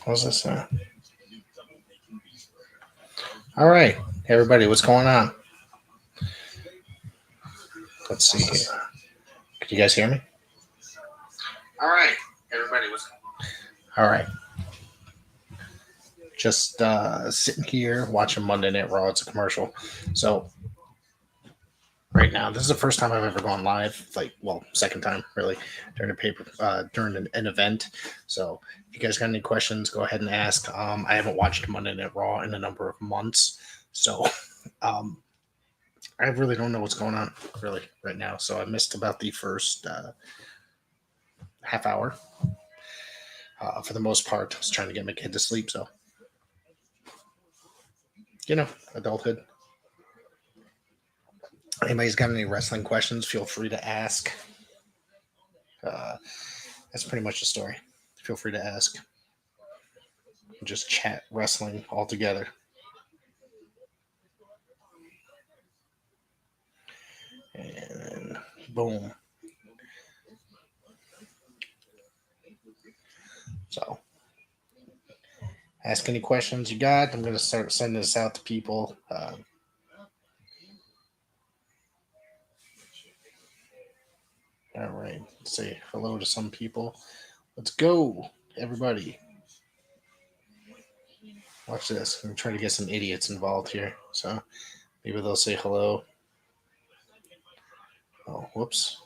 What's this? All right, everybody, what's going on? Let's see here. Can you guys hear me? All right, everybody, what's all right? Just sitting here watching Monday Night Raw. It's a commercial, so right now this is the first time I've ever gone live. Like, well, second time really during a paper during an event. So if you guys got any questions, go ahead and ask. I haven't watched Monday Night Raw in a number of months, so um, I really don't know what's going on really right now. So I missed about the first half hour. For the most part, I was trying to get my kid to sleep, so adulthood. Anybody's got any wrestling questions? Feel free to ask. Uh, that's pretty much the story. Feel free to ask. Just chat wrestling all together. And boom. So, ask any questions you got. I'm going to start sending this out to people. All right. Let's say hello to some people. Let's go, everybody. Watch this. I'm trying to get some idiots involved here. So maybe they'll say hello. Oh, whoops.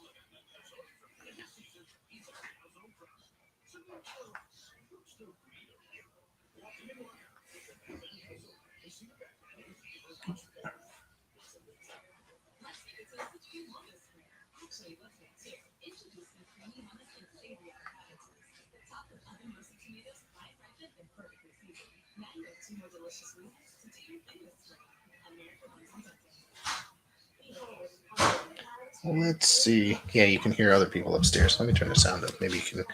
Let's see. Yeah, you can hear other people upstairs. Let me turn the sound up. Maybe you can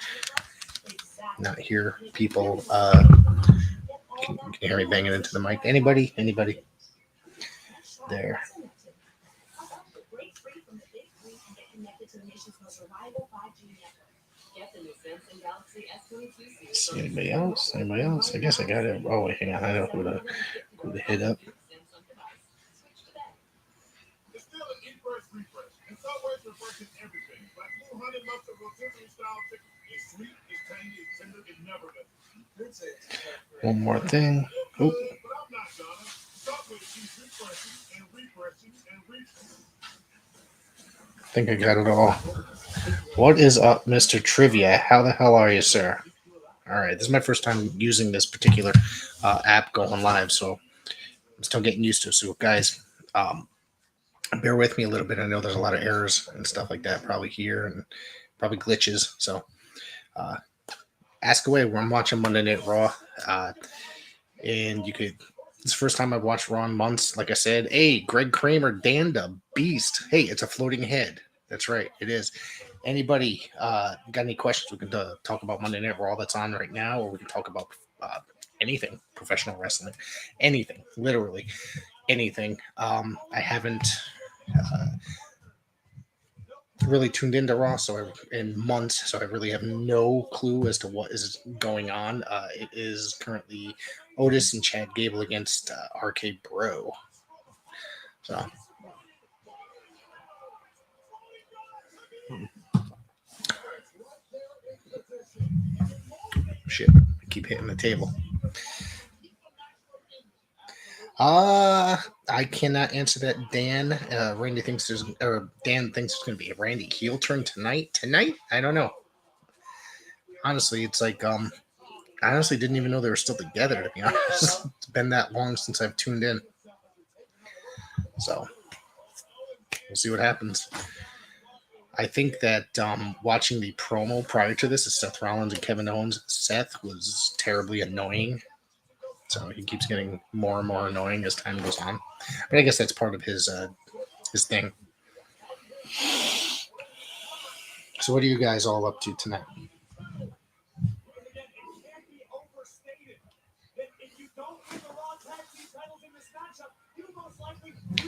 not hear people. Can you hear me banging into the mic? Anybody? Anybody? There. See anybody else? Anybody else? I guess I got it. Oh wait, hang on. I know who to hit up. One more thing. Oop. I think I got it all. What is up, Mr. Trivia? How the hell are you, sir? All right, this is my first time using this particular app going live, so I'm still getting used to it. So, guys, bear with me a little bit. I know there's a lot of errors and stuff like that probably here and probably glitches. So, ask away. I'm watching Monday Night Raw, and you could. It's the first time I've watched Raw in months. Like I said, hey, Greg Kramer, Danda, Beast. Hey, it's a floating head. That's right, it is. Anybody got any questions? We can talk about Monday Night Raw that's on right now, or we can talk about anything, professional wrestling, anything, literally anything. I haven't really tuned into Raw in months, so I really have no clue as to what is going on. It is currently Otis and Chad Gable against RK Bro. So. Shit, I keep hitting the table. I cannot answer that. Dan, Dan thinks there's going to be a Randy heel turn tonight. Tonight, I don't know. Honestly, it's like I honestly didn't even know they were still together. To be honest, it's been that long since I've tuned in. So we'll see what happens. I think that watching the promo prior to this is Seth Rollins and Kevin Owens. Seth was terribly annoying. So he keeps getting more and more annoying as time goes on. But I guess that's part of his thing. So what are you guys all up to tonight?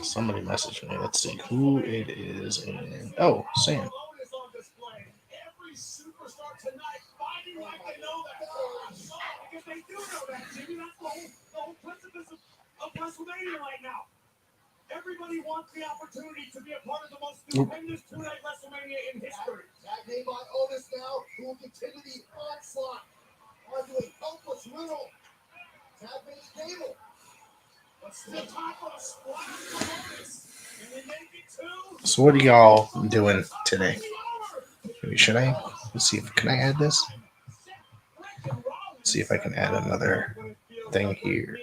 Somebody messaged me. Let's see who it is. And oh, Sam. Wrestlemania right now. Everybody wants the opportunity to be a part of the most stupendous two-night Wrestlemania in history. Tag name by Otis now, who will continue the onslaught onto a helpless Riddle. Tag name Cable. Let's the top of the squad for Otis. And they make it two. So what are y'all doing today? Should I? Let's see if can I add this? Let's see if I can add another thing here.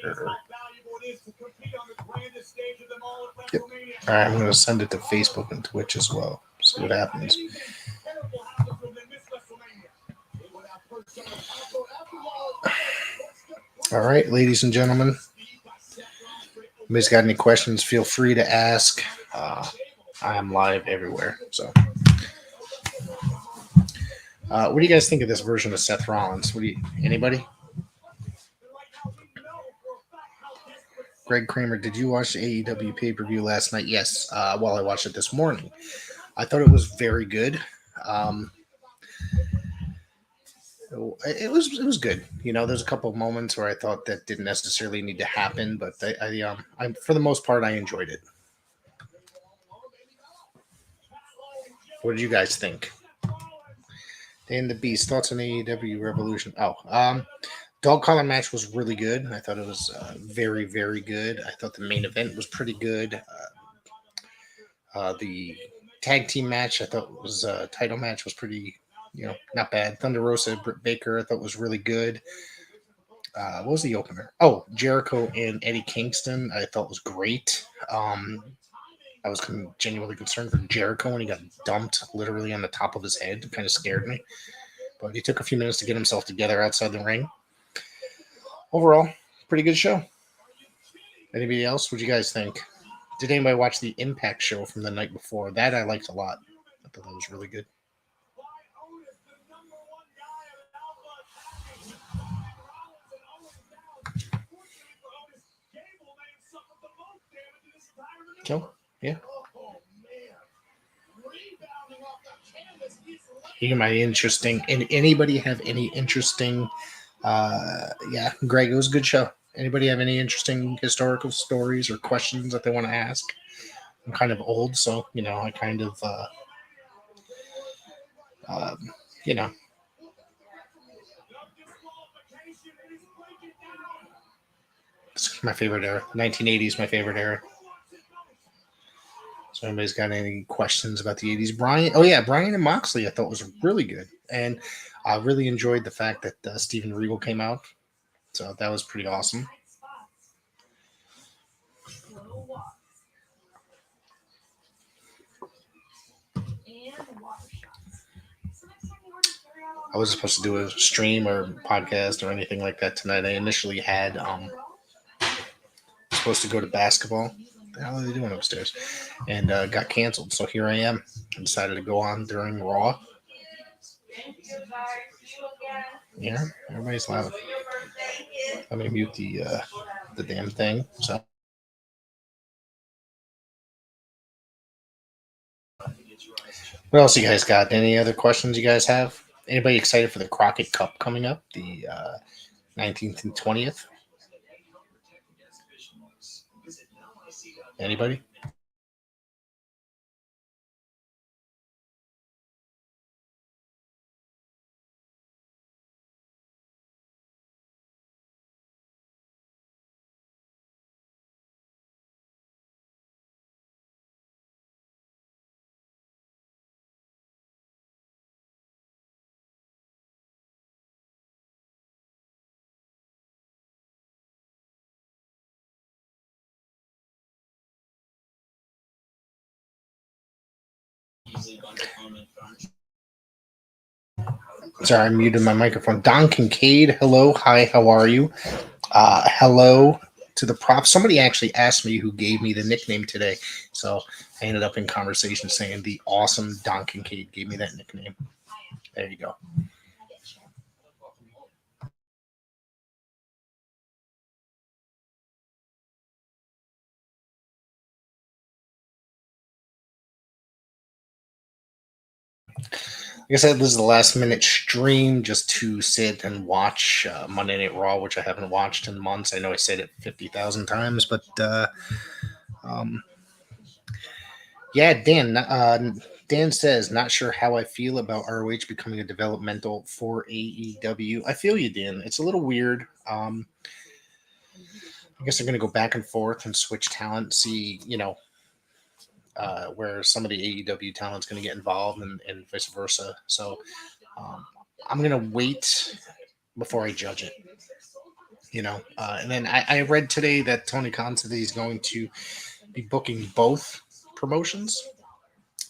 Yep. All right, I'm going to send it to Facebook and Twitch as well. See what happens. All right, ladies and gentlemen. If anybody's got any questions, feel free to ask. I am live everywhere. So, what do you guys think of this version of Seth Rollins? Anybody? Greg Kramer, did you watch the AEW pay-per-view last night? Yes. Well, I watched it this morning. I thought it was very good. It was good. You know, there's a couple of moments where I thought that didn't necessarily need to happen, but I for the most part, I enjoyed it. What did you guys think? Dan the Beast, thoughts on AEW Revolution? Dog collar match was really good. I thought it was very, very good. I thought the main event was pretty good. The tag team match, I thought was title match was pretty, not bad. Thunder Rosa, Britt Baker, I thought was really good. What was the opener? Oh, Jericho and Eddie Kingston, I thought was great. I was genuinely concerned for Jericho when he got dumped literally on the top of his head. It kind of scared me. But he took a few minutes to get himself together outside the ring. Overall, pretty good show. Anybody else? What do you guys think? Did anybody watch the Impact show from the night before? That I liked a lot. I thought that was really good. So, yeah. Interesting. And anybody have any interesting? Yeah, Greg, it was a good show. Anybody have any interesting historical stories or questions that they want to ask? I'm kind of old, so I kind of, it's my favorite era. 1980s, my favorite era. So anybody's got any questions about the 80s? Brian and Moxley I thought was really good. And I really enjoyed the fact that Steven Regal came out. So that was pretty awesome. I wasn't supposed to do a stream or podcast or anything like that tonight. I initially had supposed to go to basketball. What the hell are they doing upstairs? And got canceled. So here I am. I decided to go on during Raw. Yeah, everybody's loud. Let me mute the damn thing. So. What else you guys got? Any other questions you guys have? Anybody excited for the Crockett Cup coming up, the 19th and 20th? Anybody? Sorry, I muted my microphone. Don Kincaid, hello, hi, how are you? Hello to the prop. Somebody actually asked me who gave me the nickname today, so I ended up in conversation saying the awesome Don Kincaid gave me that nickname. There you go. I said, this is the last minute stream just to sit and watch Monday Night Raw, which I haven't watched in months. I know I said it 50,000 times, but um, yeah, Dan says, not sure how I feel about ROH becoming a developmental for AEW. I feel you, Dan. It's a little weird. I guess they're going to go back and forth and switch talent, see, where some of the AEW talent's going to get involved and vice versa. So um, I'm going to wait before I judge it. And then I read today that Tony Khan said that he's going to be booking both promotions.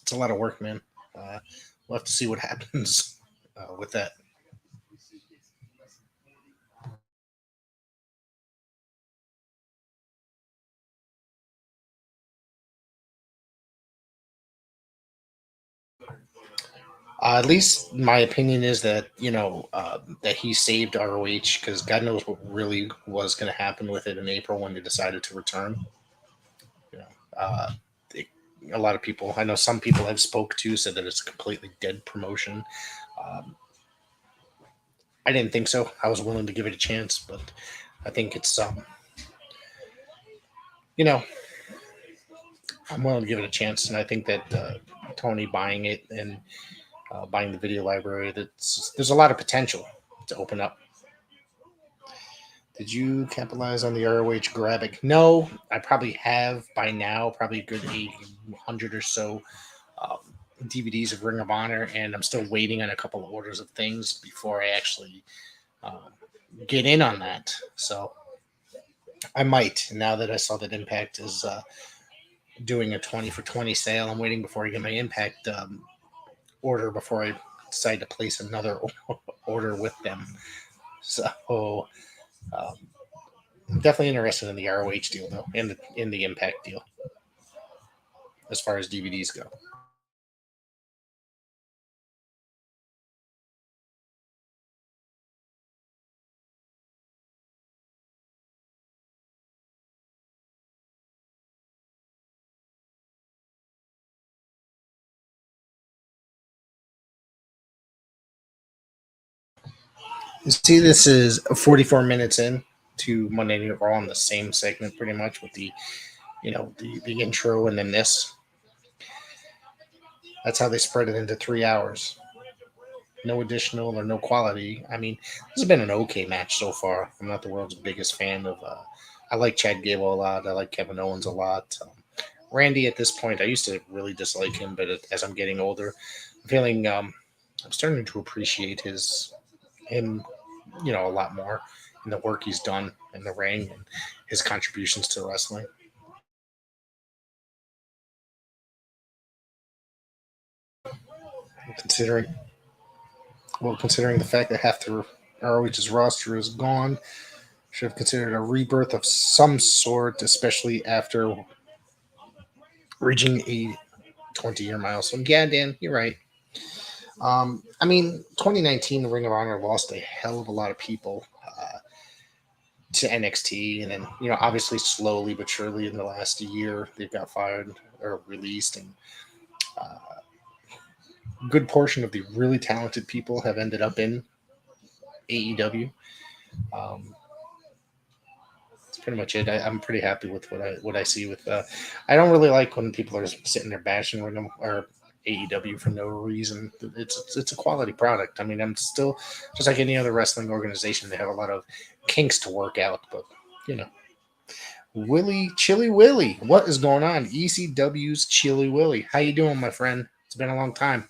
It's a lot of work, man. We'll have to see what happens with that. At least my opinion is that that he saved ROH because God knows what really was going to happen with it in April when they decided to return. You know, uh, they, a lot of people, I know some people I've spoke to said that it's a completely dead promotion. Um, I didn't think so. I was willing to give it a chance, but I think it's you know, I'm willing to give it a chance, and I think that Tony buying it and buying the video library, there's a lot of potential to open up. Did you capitalize on the ROH graphic? No, I probably have by now, probably a good 800 or so um, DVDs of Ring of Honor, and I'm still waiting on a couple of orders of things before I actually get in on that. So I might, now that I saw that Impact is doing a 20 for 20 sale. I'm waiting before I get my Impact order before I decide to place another order with them. So um, I'm definitely interested in the ROH deal, though, and in the Impact deal as far as DVDs go. See, this is 44 minutes in to Monday Night Raw on the same segment, pretty much with the intro and then this. That's how they spread it into 3 hours. No additional or no quality. I mean, this has been an okay match so far. I'm not the world's biggest fan of. I like Chad Gable a lot. I like Kevin Owens a lot. Randy, at this point, I used to really dislike him, but as I'm getting older, I'm feeling I'm starting to appreciate him, a lot more in the work he's done in the ring and his contributions to wrestling. Considering considering the fact that half the ROH's roster is gone, should have considered a rebirth of some sort, especially after reaching a 20-year milestone. Yeah, Dan, you're right. I mean, 2019, the Ring of Honor lost a hell of a lot of people to NXT, and then obviously slowly but surely in the last year they've got fired or released, and uh, a good portion of the really talented people have ended up in AEW. Um, that's pretty much it. I'm pretty happy with what I see with. I don't really like when people are sitting there bashing Ring or AEW for no reason. It's a quality product. I mean, I'm still just like any other wrestling organization. They have a lot of kinks to work out, but you know, Chili Willie, what is going on? ECW's Chili Willie, how you doing, my friend? It's been a long time.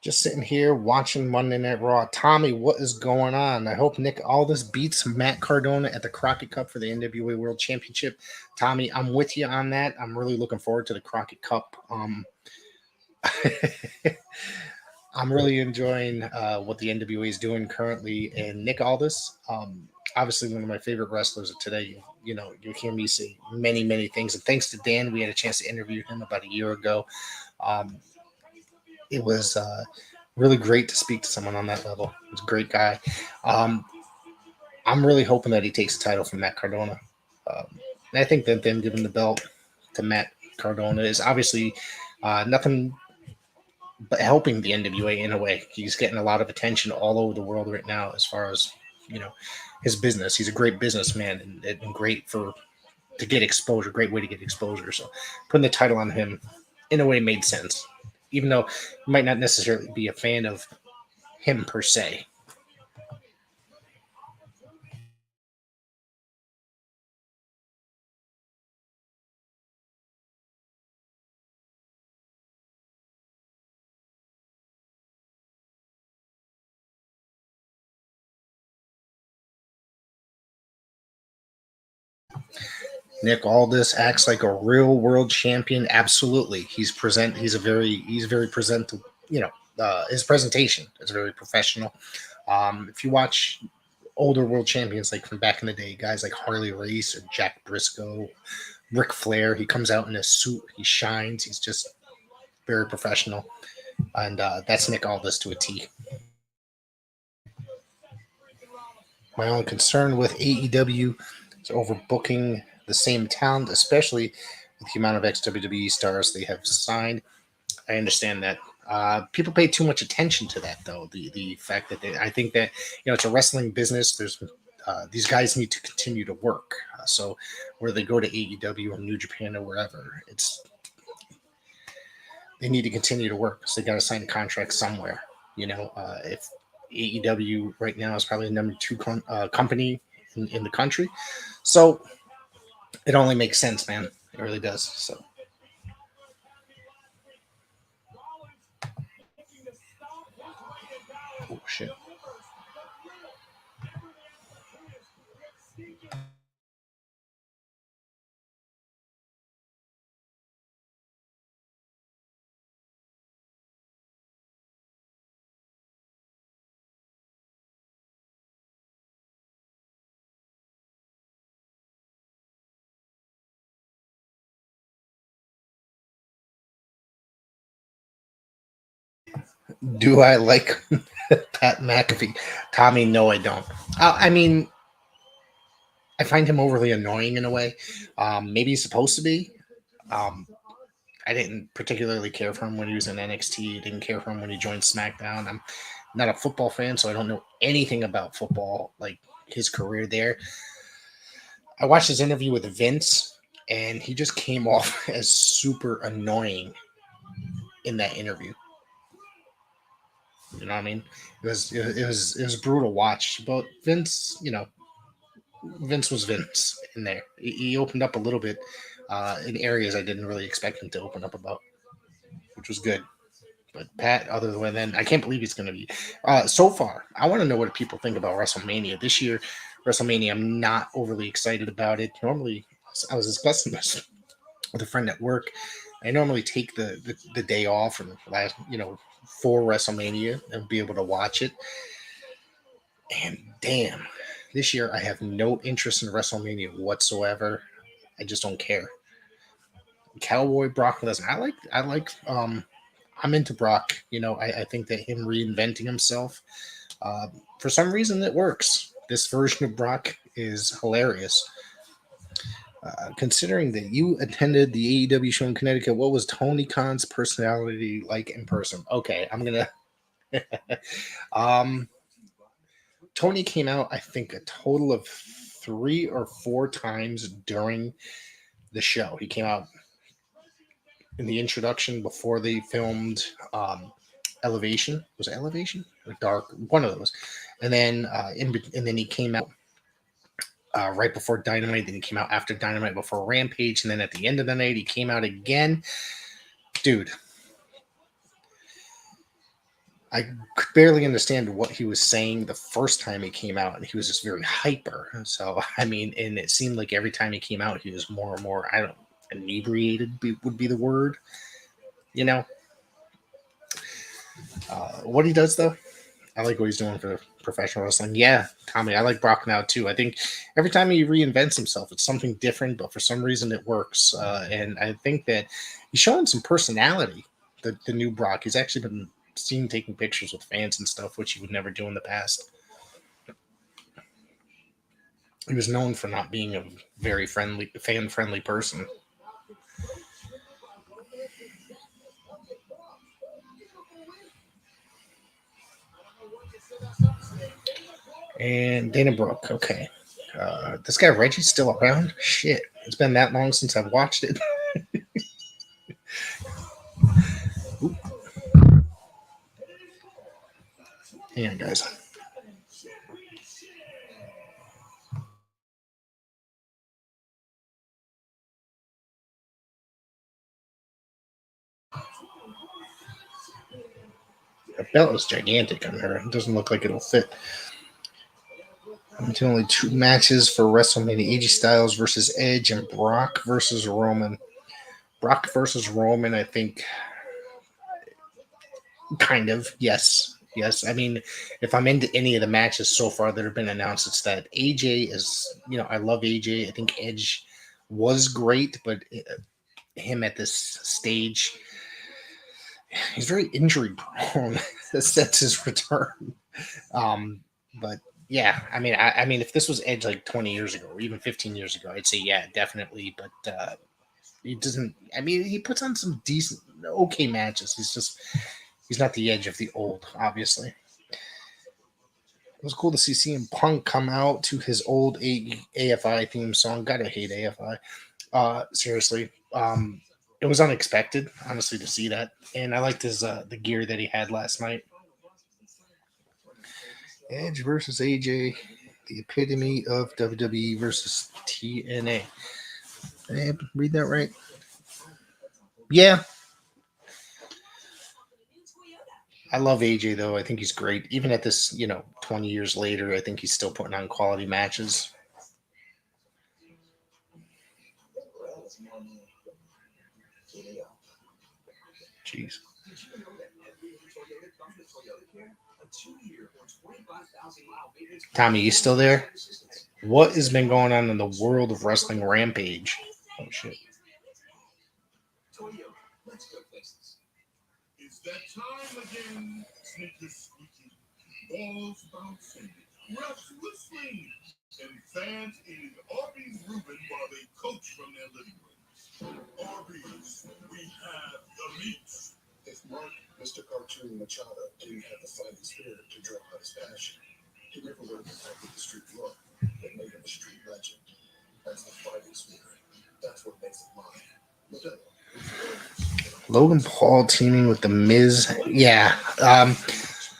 Just sitting here watching Monday Night Raw. Tommy, what is going on? I hope Nick Aldis beats Matt Cardona at the Crockett Cup for the NWA World Championship. Tommy, I'm with you on that. I'm really looking forward to the Crockett Cup. I'm really enjoying what the NWA is doing currently, and Nick Aldis, obviously one of my favorite wrestlers of today. You hear me say many, many things, and thanks to Dan, we had a chance to interview him about a year ago. Um, it was really great to speak to someone on that level. He's a great guy. Um, I'm really hoping that he takes the title from Matt Cardona. And I think that them giving the belt to Matt Cardona is obviously nothing but helping the NWA in a way. He's getting a lot of attention all over the world right now as far as you know his business. He's a great businessman and great for to get exposure. Great way to get exposure. So putting the title on him in a way made sense, even though you might not necessarily be a fan of him per se. Nick Aldis acts like a real world champion. Absolutely, he's very presentable. His presentation is very professional. If you watch older world champions like from back in the day, guys like Harley Race or Jack Briscoe, Ric Flair, he comes out in a suit, he shines, he's just very professional, and that's Nick Aldis to a T. My only concern with AEW is overbooking the same talent, especially with the amount of ex WWE stars they have signed. I understand that. People pay too much attention to that, though. The fact that I think that it's a wrestling business. There's these guys need to continue to work. So where they go to AEW or New Japan or wherever, they need to continue to work. So they got to sign a contract somewhere. If AEW right now is probably the number two company in the country, so it only makes sense, man. It really does. So, oh shit. Do I like Pat McAfee? Tommy, no, I don't. I mean, I find him overly annoying in a way. Maybe he's supposed to be. Um, I didn't particularly care for him when he was in NXT. Didn't care for him when he joined SmackDown. I'm not a football fan, so I don't know anything about football, like his career there. I watched his interview with Vince, and he just came off as super annoying in that interview. You know what I mean? It was brutal to watch. But Vince, Vince was Vince in there. He opened up a little bit in areas I didn't really expect him to open up about, which was good. But Pat, other than then, I can't believe he's going to be. So far, I want to know what people think about WrestleMania this year. WrestleMania, I'm not overly excited about it. Normally, I was discussing this with a friend at work. I normally take the day off and last, for WrestleMania and be able to watch it. And damn, this year I have no interest in WrestleMania whatsoever. I just don't care. Cowboy Brock Lesnar. I'm into Brock. I think that him reinventing himself, for some reason, it works. This version of Brock is hilarious. Considering that you attended the AEW show in Connecticut, what was Tony Khan's personality like in person? Okay, I'm gonna. um, Tony came out, I think, a total of 3 or 4 times during the show. He came out in the introduction before they filmed Elevation. Was it Elevation or Dark? One of those. And then and then he came out right before Dynamite. Then he came out after Dynamite before Rampage, and then at the end of the night he came out again. Dude, I could barely understand what he was saying the first time he came out, and he was just very hyper. So I mean, and it seemed like every time he came out, he was more and more. I don't inebriated would be the word. You know, What he does though, I like what he's doing for professional wrestling. Yeah, Tommy, I like Brock now too. I think every time he reinvents himself, it's something different, but for some reason it works. And I think that he's showing some personality. The new Brock, he's actually been seen taking pictures with fans and stuff, which he would never do in the past. He was known for not being a very friendly, fan friendly person. And Dana Brooke, okay. This guy Reggie's still around? Shit. It's been that long since I've watched it. Hang on, guys. The belt is gigantic on her. It doesn't look like it'll fit. Until only 2 matches for WrestleMania: AJ Styles versus Edge and Brock versus Roman. Brock versus Roman, I think, kind of, yes. Yes, I mean, if I'm into any of the matches so far that have been announced, it's that AJ is, I love AJ. I think Edge was great, but him at this stage, he's very injury prone since his return. But yeah, I mean, if this was Edge like 20 years ago or even 15 years ago, I'd say yeah, definitely. But he doesn't. I mean, he puts on some decent, okay matches. He's not the Edge of the old, obviously. It was cool to see CM Punk come out to his old AFI theme song. Gotta hate AFI. Seriously. It was unexpected, honestly, to see that. And I liked his the gear that he had last night. Edge versus AJ, the epitome of WWE versus TNA. Did I read that right? Yeah. I love AJ though. I think he's great. Even at this, 20 years later, I think he's still putting on quality matches. Jeez. Tommy, you still there? What has been going on in the world of wrestling rampage? Oh shit. It's that time again. Sneakers squeaky, balls bouncing, refs whistling, and fans eating Arby's Reuben while they coach from their living rooms. Arby's, we have the meats. If Mark, Mr. Cartoon Machado, didn't have the fighting spirit to draw out his passion, he never would have protected the street look that made him a street legend. That's the fighting spirit. That's what makes it mine. Logan Paul teaming with The Miz. Yeah. There's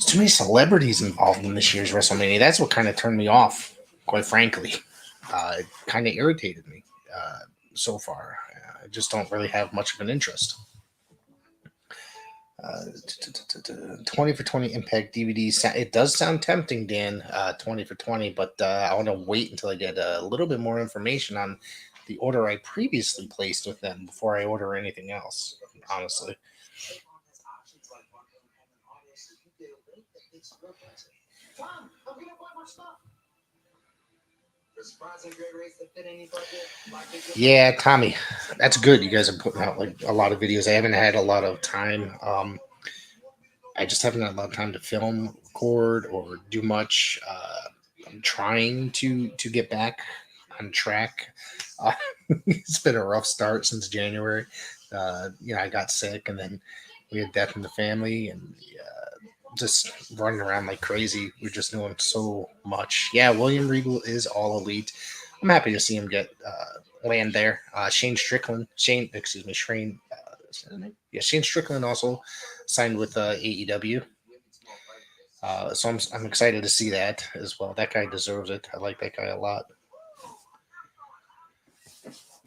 too many celebrities involved in this year's WrestleMania. That's what kind of turned me off, quite frankly. It kind of irritated me so far. I just don't really have much of an interest. 20 for 20 Impact DVD. It does sound tempting, Dan, 20 for 20, but I want to wait until I get a little bit more information on the order I previously placed with them before I order anything else, honestly. Yeah, Tommy, that's good. You guys are putting out like a lot of videos. I haven't had a lot of time. I just haven't had a lot of time to film, record, or do much. I'm trying to get back on track. Uh, it's been a rough start since January. I got sick, and then we had death in the family, and just running around like crazy. We're just doing so much. Yeah, William Regal is all elite. I'm happy to see him get land there. Shane Strickland, Shane. Shane Strickland also signed with AEW. So I'm excited to see that as well. That guy deserves it. I like that guy a lot.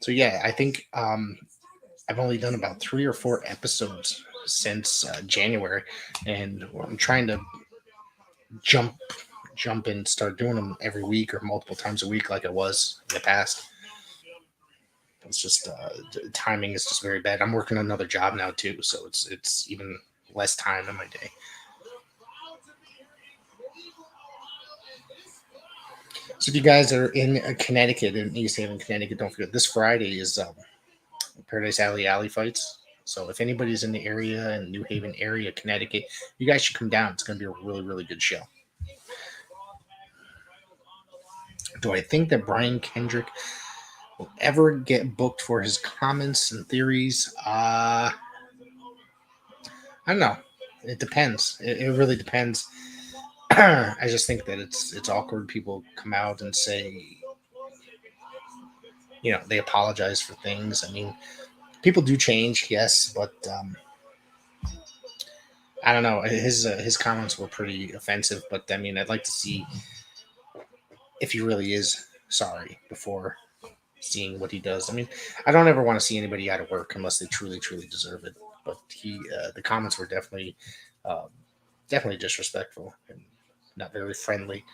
So yeah, I think I've only done about 3 or 4 episodes since January, and I'm trying to jump and start doing them every week or multiple times a week like I was in the past. It's just timing is just very bad. I'm working another job now too, so it's even less time in my day. So if you guys are in Connecticut, in East Haven, Connecticut, don't forget this Friday is Paradise Alley fights. So if anybody's in the area, in New Haven area, Connecticut, you guys should come down. It's going to be a really, really good show. Do I think that Brian Kendrick will ever get booked for his comments and theories? I don't know. It depends. It really depends. I just think that it's awkward. People come out and say, they apologize for things. I mean, people do change, yes, but I don't know. His comments were pretty offensive, but I mean, I'd like to see if he really is sorry before seeing what he does. I mean, I don't ever want to see anybody out of work unless they truly, truly deserve it. But the comments were uh, definitely disrespectful and not very friendly.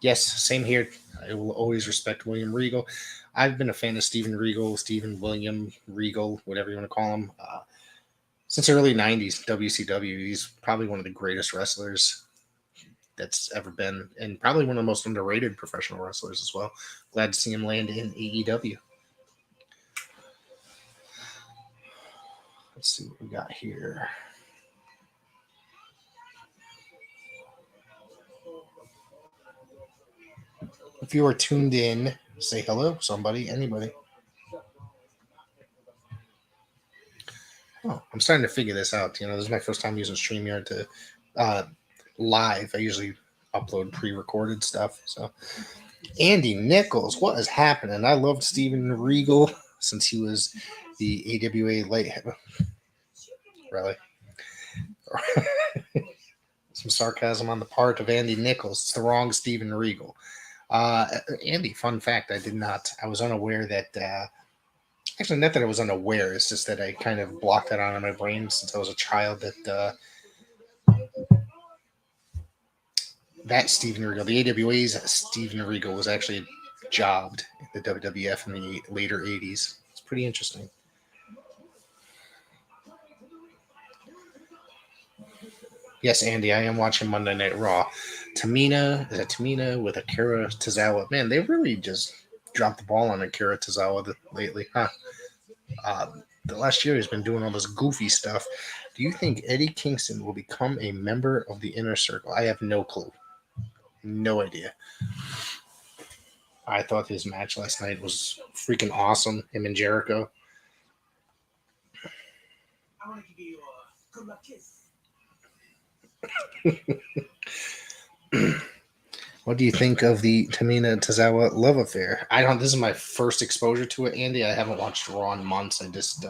Yes, same here. I will always respect William Regal. I've been a fan of Stephen William Regal, whatever you want to call him, since the early '90s. WCW. He's probably one of the greatest wrestlers that's ever been, and probably one of the most underrated professional wrestlers as well. Glad to see him land in AEW. Let's see what we got here. If you are tuned in, say hello, somebody, anybody. Oh, I'm starting to figure this out. This is my first time using StreamYard to live. I usually upload pre-recorded stuff. So, Andy Nichols, what is happening? I loved Steven Regal since he was the AWA light. Really? Some sarcasm on the part of Andy Nichols. It's the wrong Steven Regal. Andy, fun fact, I was unaware that, actually not that I was unaware, it's just that I kind of blocked that out of my brain since I was a child that Steven Regal, the AWA's Steven Regal, was actually jobbed in the WWF in the later 80s. It's pretty interesting. Yes, Andy, I am watching Monday Night Raw. Tamina with Akira Tozawa. Man, they really just dropped the ball on Akira Tozawa lately, huh? The last year he's been doing all this goofy stuff. Do you think Eddie Kingston will become a member of the Inner Circle? I have no clue. No idea. I thought his match last night was freaking awesome. Him and Jericho. I want to give you a good luck kiss. What do you think of the Tamina Tozawa love affair? This is my first exposure to it, Andy. I haven't watched Raw in months. I just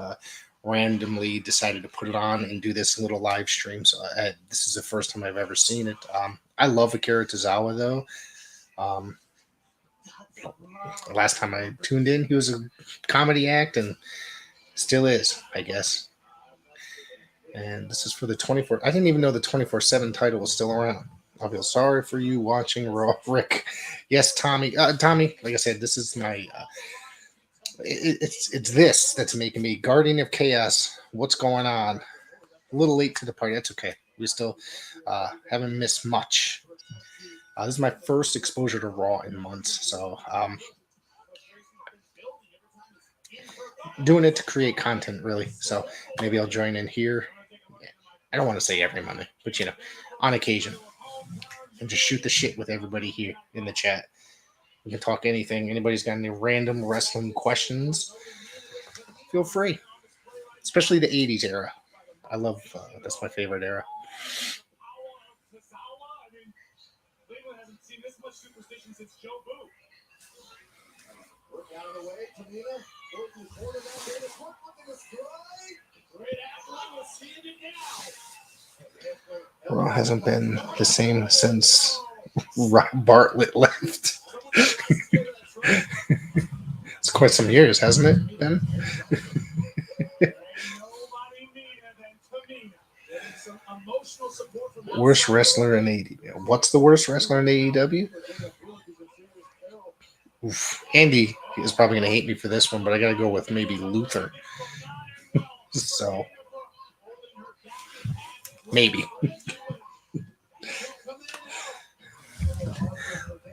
randomly decided to put it on and do this little live stream. So this is the first time I've ever seen it. I love Akira Tozawa, though. Last time I tuned in, he was a comedy act and still is, I guess. And this is for the 24. I didn't even know the 24/7 title was still around. I feel sorry for you watching Raw, Rick. Yes, Tommy. Tommy, like I said, this is my. It's this that's making me Guardian of Chaos. What's going on? A little late to the party. That's okay. We still haven't missed much. This is my first exposure to Raw in months, so doing it to create content, really. So maybe I'll join in here. I don't want to say every Monday, but on occasion, and just shoot the shit with everybody here in the chat. We can talk anything. Anybody's got any random wrestling questions? Feel free. Especially the '80s era. I love. That's my favorite era. Work out of the way, Tamina. Working quarterback in the front, looking to strike. Great athlete was standing down. Raw hasn't been the same since Rob Bartlett left. It's quite some years, hasn't it, Ben? Worst wrestler in AEW. What's the worst wrestler in AEW? Oof. Andy is probably going to hate me for this one, but I got to go with maybe Luther. So, Maybe.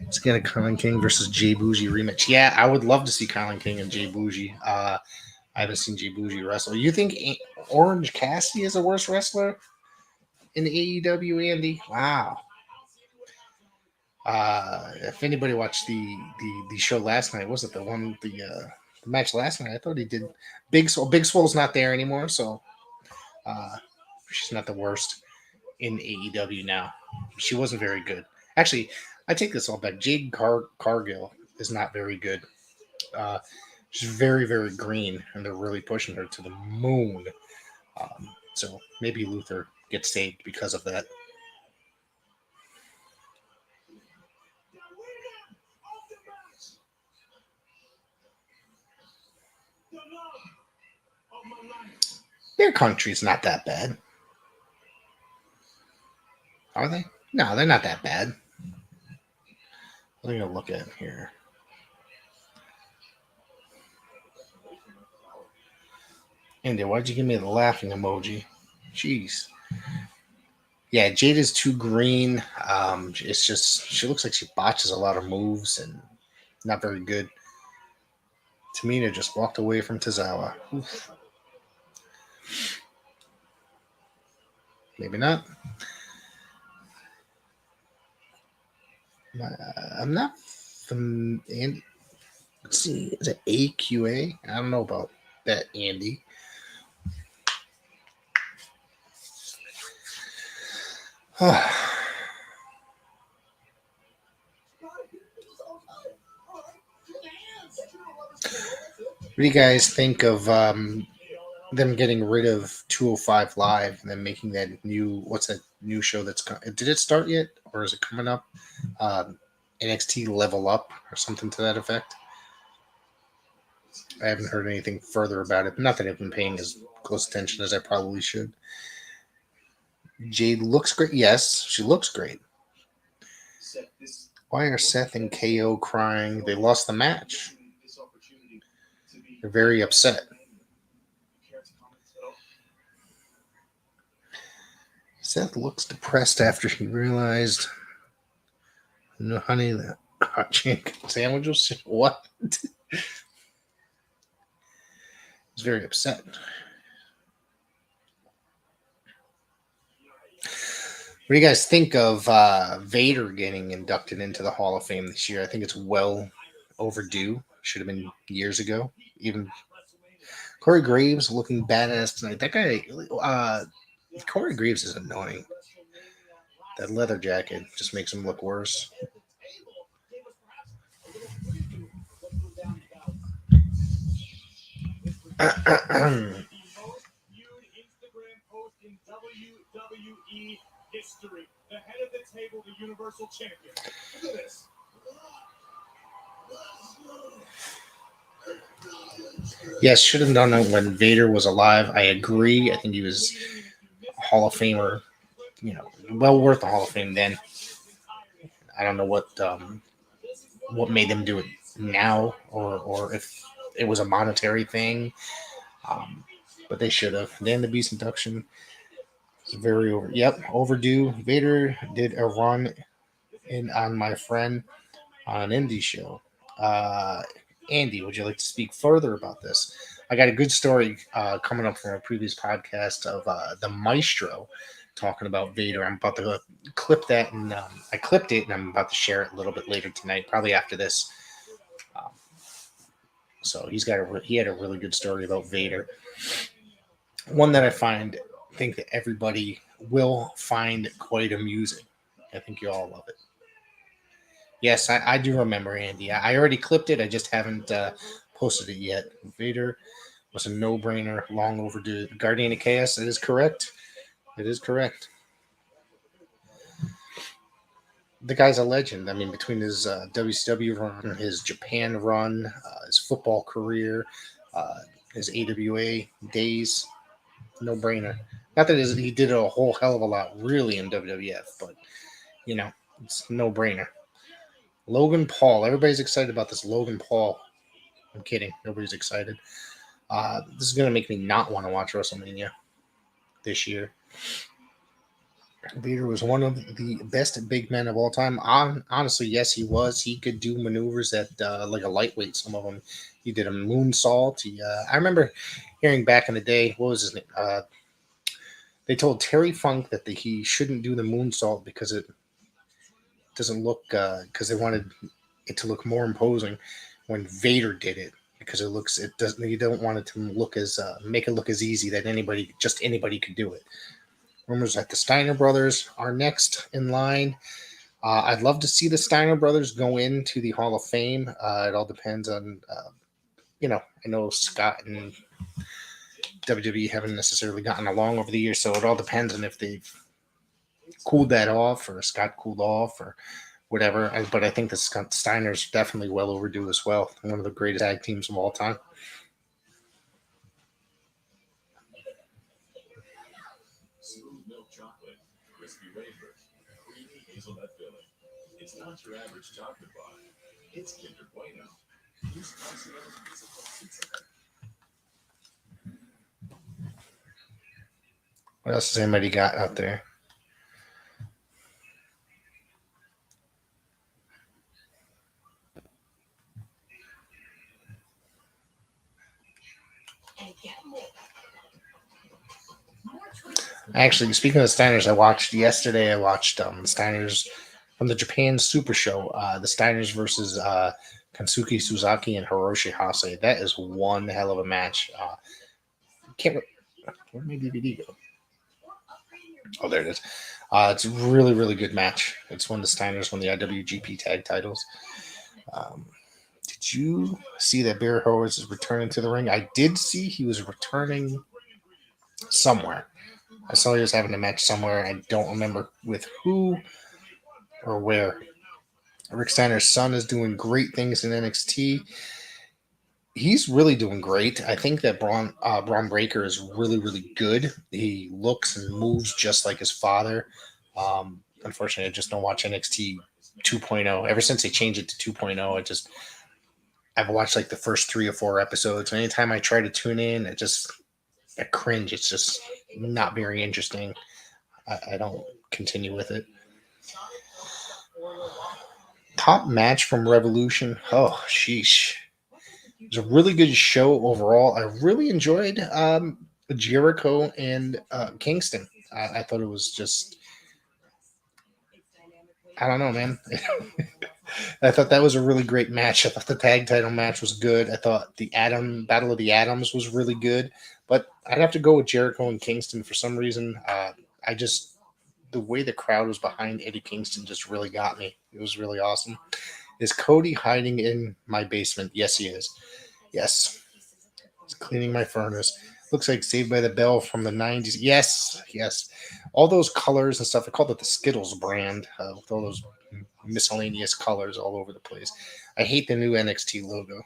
Let's get a Colin King versus Jay Bougie rematch. Yeah, I would love to see Colin King and Jay Bougie. I haven't seen Jay Bougie wrestle. You think Orange Cassidy is a worse wrestler in the AEW, Andy? Wow. If anybody watched the show last night, was it the match last night? I thought he did. Big Swole's not there anymore, so she's not the worst in AEW now. She wasn't very good. Actually, I take this all back. Jade Cargill is not very good. Uh, she's very, very green, and they're really pushing her to the moon. So maybe Luther gets saved because of that. Their country's not that bad. Are they? No, they're not that bad. Let me look at here. Andy, why'd you give me the laughing emoji? Jeez. Yeah, Jade is too green. It's just she looks like she botches a lot of moves and not very good. Tamina just walked away from Tozawa. Oof. Maybe not. I'm not from Andy. Let's see. Is it AQA? I don't know about that, Andy. What do you guys think of them getting rid of 205 Live and then making that what's that new show that's did it start yet or is it coming up? NXT Level Up or something to that effect. I haven't heard anything further about it. Not that I've been paying as close attention as I probably should. Jade looks great. Yes, she looks great. Why are Seth and KO crying? They lost the match. They're very upset. Seth looks depressed after he realized, no, honey, the hot chicken sandwich was what? He's very upset. What do you guys think of Vader getting inducted into the Hall of Fame this year? I think it's well overdue. Should have been years ago. Even Corey Graves looking badass tonight. That guy, Corey Graves is annoying. That leather jacket just makes him look worse. History. The head of the table, the Universal Champion. Look at this. Yes, should have done it when Vader was alive. I agree. I think he was a Hall of Famer. Well worth the Hall of Fame then. I don't know what made them do it now, or if it was a monetary thing. But they should have. Dan the Beast induction. Very overdue. Vader did a run in on my friend on an indie show. Andy, would you like to speak further about this? I got a good story coming up from a previous podcast of the Maestro talking about Vader. I'm about to clip that, and I clipped it, and I'm about to share it a little bit later tonight, probably after this. So he had a really good story about Vader. One that I think that everybody will find quite amusing. I think you all love it. Yes, I do remember, Andy. I already clipped it. I just haven't posted it yet. Vader was a no-brainer, long overdue. Guardian of Chaos, it is correct. It is correct. The guy's a legend. I mean, between his WCW run, his Japan run, his football career, his AWA days, no-brainer. Not that he did a whole hell of a lot, really, in WWF, but, it's no-brainer. Logan Paul. Everybody's excited about this Logan Paul. I'm kidding. Nobody's excited. This is going to make me not want to watch WrestleMania this year. Vader was one of the best big men of all time. Honestly, yes, he was. He could do maneuvers that like a lightweight. Some of them, he did a moonsault. I remember hearing back in the day. What was his name? They told Terry Funk that he shouldn't do the moonsault because it doesn't look because they wanted it to look more imposing when Vader did it because it doesn't you don't want it to look as make it look as easy that anybody could do it. Rumors that the Steiner brothers are next in line. I'd love to see the Steiner brothers go into the Hall of Fame. It all depends on I know Scott and WWE haven't necessarily gotten along over the years, so it all depends on if they've cooled that off or Scott cooled off or whatever. But I think the Steiners definitely well overdue as well. One of the greatest tag teams of all time. Smooth milk chocolate, crispy wafer, creamy hazelnut filling. It's not your average chocolate bar. It's Kinder Bueno. Use spicy elements of pizza. What else has anybody got out there? Actually, speaking of Steiners, I watched Steiners from the Japan Super Show. The Steiners versus Kansuki Suzaki and Hiroshi Hase. That is one hell of a match. Can't where'd my DVD go? Oh, there it is. It's a really, really good match. It's when the Steiners won the IWGP tag titles. Um, did you see that Barry Horowitz is returning to the ring? I did see he was returning somewhere. I saw he was having a match somewhere. I don't remember with who or where. Rick Steiner's son is doing great things in NXT. He's really doing great. I think that Braun Breaker is really, really good. He looks and moves just like his father. Unfortunately, I just don't watch NXT 2.0. Ever since they changed it to 2.0, I've watched like the first 3 or 4 episodes. Anytime I try to tune in, I cringe. It's just not very interesting. I don't continue with it. Top match from Revolution. Oh, sheesh. It was a really good show overall. I really enjoyed Jericho and Kingston. I thought it was just, I don't know, man. I thought that was a really great match. I thought the tag title match was good. I thought the Battle of the Atoms was really good. But I'd have to go with Jericho and Kingston for some reason. The way the crowd was behind Eddie Kingston just really got me. It was really awesome. Is Cody hiding in my basement? Yes, he is. Yes. He's cleaning my furnace. Looks like Saved by the Bell from the 90s. Yes, yes. All those colors and stuff. I called it the Skittles brand with all those miscellaneous colors all over the place. I hate the new NXT logo.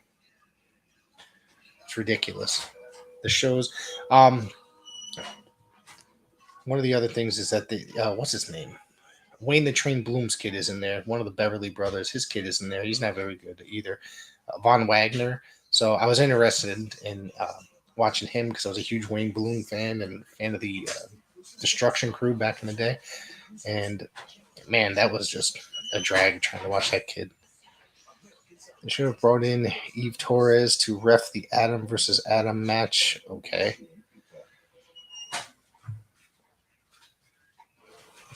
It's ridiculous. The shows. One of the other things is that what's his name? Wayne the Train Bloom's kid is in there. One of the Beverly brothers, his kid is in there. He's not very good either. Von Wagner. So I was interested in watching him because I was a huge Wayne Bloom fan and fan of the Destruction Crew back in the day. And man, that was just a drag trying to watch that kid. They should have brought in Eve Torres to ref the Adam versus Adam match. Okay.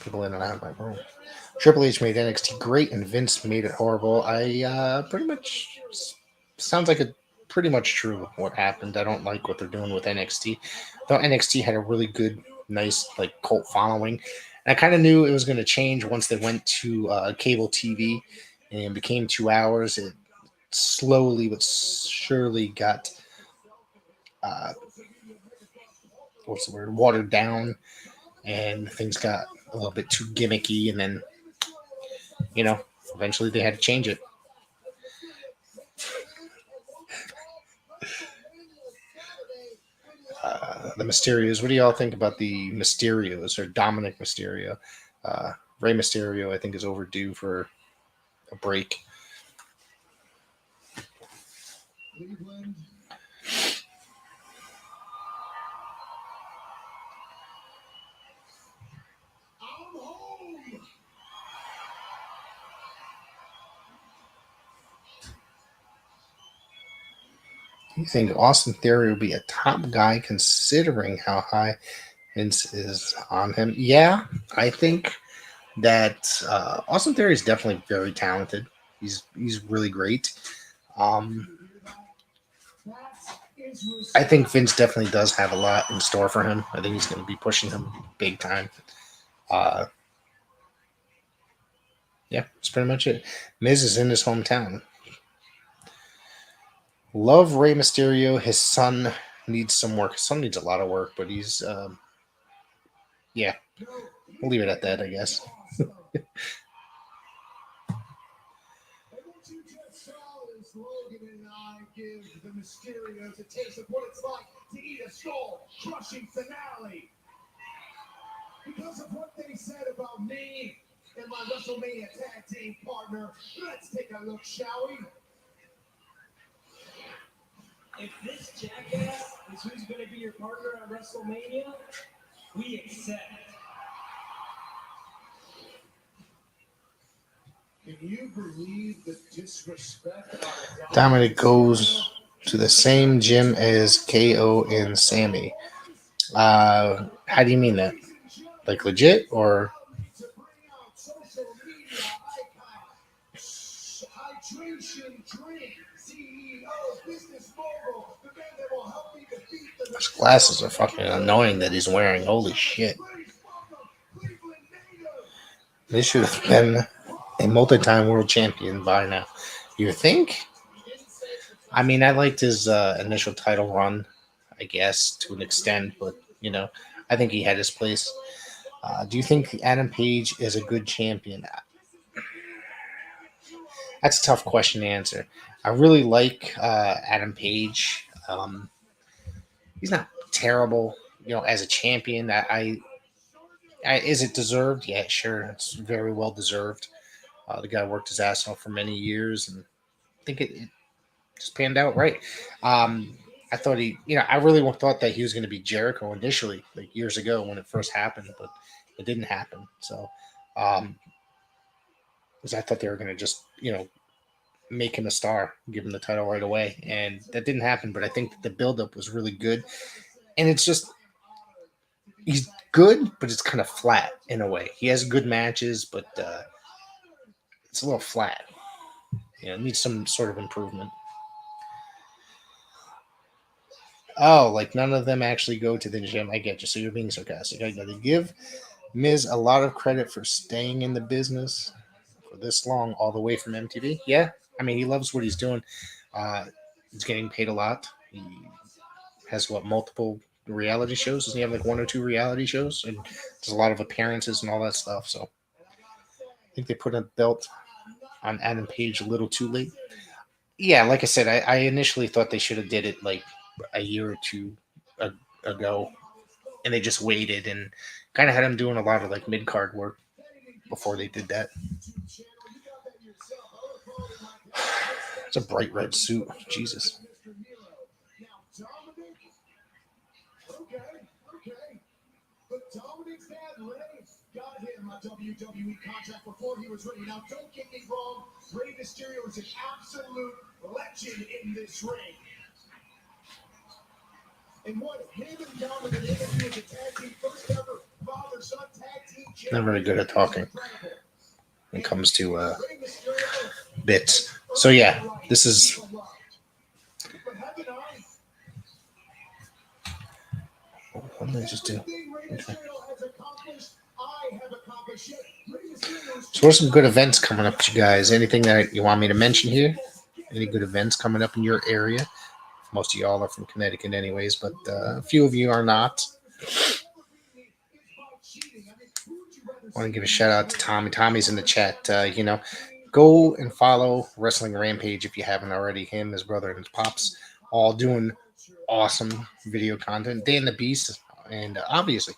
People in and out of my room. Triple H made NXT great and Vince made it horrible. I pretty much sounds like it pretty much true what happened. I don't like what they're doing with NXT. Though NXT had a really good, nice like cult following. And I kind of knew it was going to change once they went to cable TV and became 2 hours. It slowly but surely got uh, what's the word, watered down, and things got a little bit too gimmicky. And then eventually they had to change it. The Mysterios. What do y'all think about the Mysterios or Dominic Mysterio? Rey Mysterio, I think, is overdue for a break. Cleveland. You think Austin Theory will be a top guy considering how high Vince is on him? Yeah, I think that Austin Theory is definitely very talented. He's really great. Um, I think Vince definitely does have a lot in store for him. I think he's going to be pushing him big time. Uh, yeah, that's pretty much it. Miz is in his hometown. Love Rey Mysterio. His son needs some work. His son needs a lot of work, but he's yeah. We'll leave it at that, I guess. Logan and I give the Mysterios a taste of what it's like to eat a skull-crushing finale. Because of what they said about me and my Wrestlemania tag team partner, let's take a look, shall we? If this jackass is who's going to be your partner at WrestleMania, we accept. Can you believe the disrespect? Dominic goes to the same gym as KO and Sammy. How do you mean that? Like legit or? His glasses are fucking annoying that he's wearing. Holy shit. This should have been a multi-time world champion by now. You think? I mean, I liked his initial title run, I guess, to an extent, but, I think he had his place. Do you think Adam Page is a good champion? That's a tough question to answer. I really like Adam Page. He's not terrible, as a champion. Is it deserved? Yeah, sure. It's very well deserved. The guy worked his ass off for many years, and I think it just panned out right. I thought I really thought that he was going to be Jericho initially, like years ago when it first happened, but it didn't happen. So, because I thought they were going to just, make him a star, give him the title right away, and that didn't happen. But I think that the buildup was really good, and it's just he's good, but it's kind of flat in a way. He has good matches, but it's a little flat. It needs some sort of improvement. Oh, like none of them actually go to the gym. I get you. So you're being sarcastic. I gotta give Miz a lot of credit for staying in the business for this long, all the way from MTV. Yeah, I mean he loves what he's doing. Uh, he's getting paid a lot. He has multiple reality shows? Doesn't he have like one or two reality shows? And there's a lot of appearances and all that stuff. So I think they put a belt on Adam Page a little too late. Yeah, like I said, I initially thought they should have did it like a year or two ago, and they just waited and kind of had him doing a lot of like mid card work before they did that. It's a bright red suit. Jesus. But Dominic's dad, Ray, got him a WWE contract before he was ready. Now, don't get me wrong, Rey Mysterio is an absolute legend in this ring. And what him and Dominic interview as a tag team, first ever father-son tag team champion. Not very good at talking when it comes to bits. So yeah, this is. What did I just do? Okay. So what's some good events coming up, you guys? Anything that you want me to mention here? Any good events coming up in your area? Most of y'all are from Connecticut anyways, but a few of you are not. I want to give a shout out to Tommy. Tommy's in the chat. Go and follow Wrestling Rampage if you haven't already. Him, his brother, and his pops all doing awesome video content. Dan the Beast, and obviously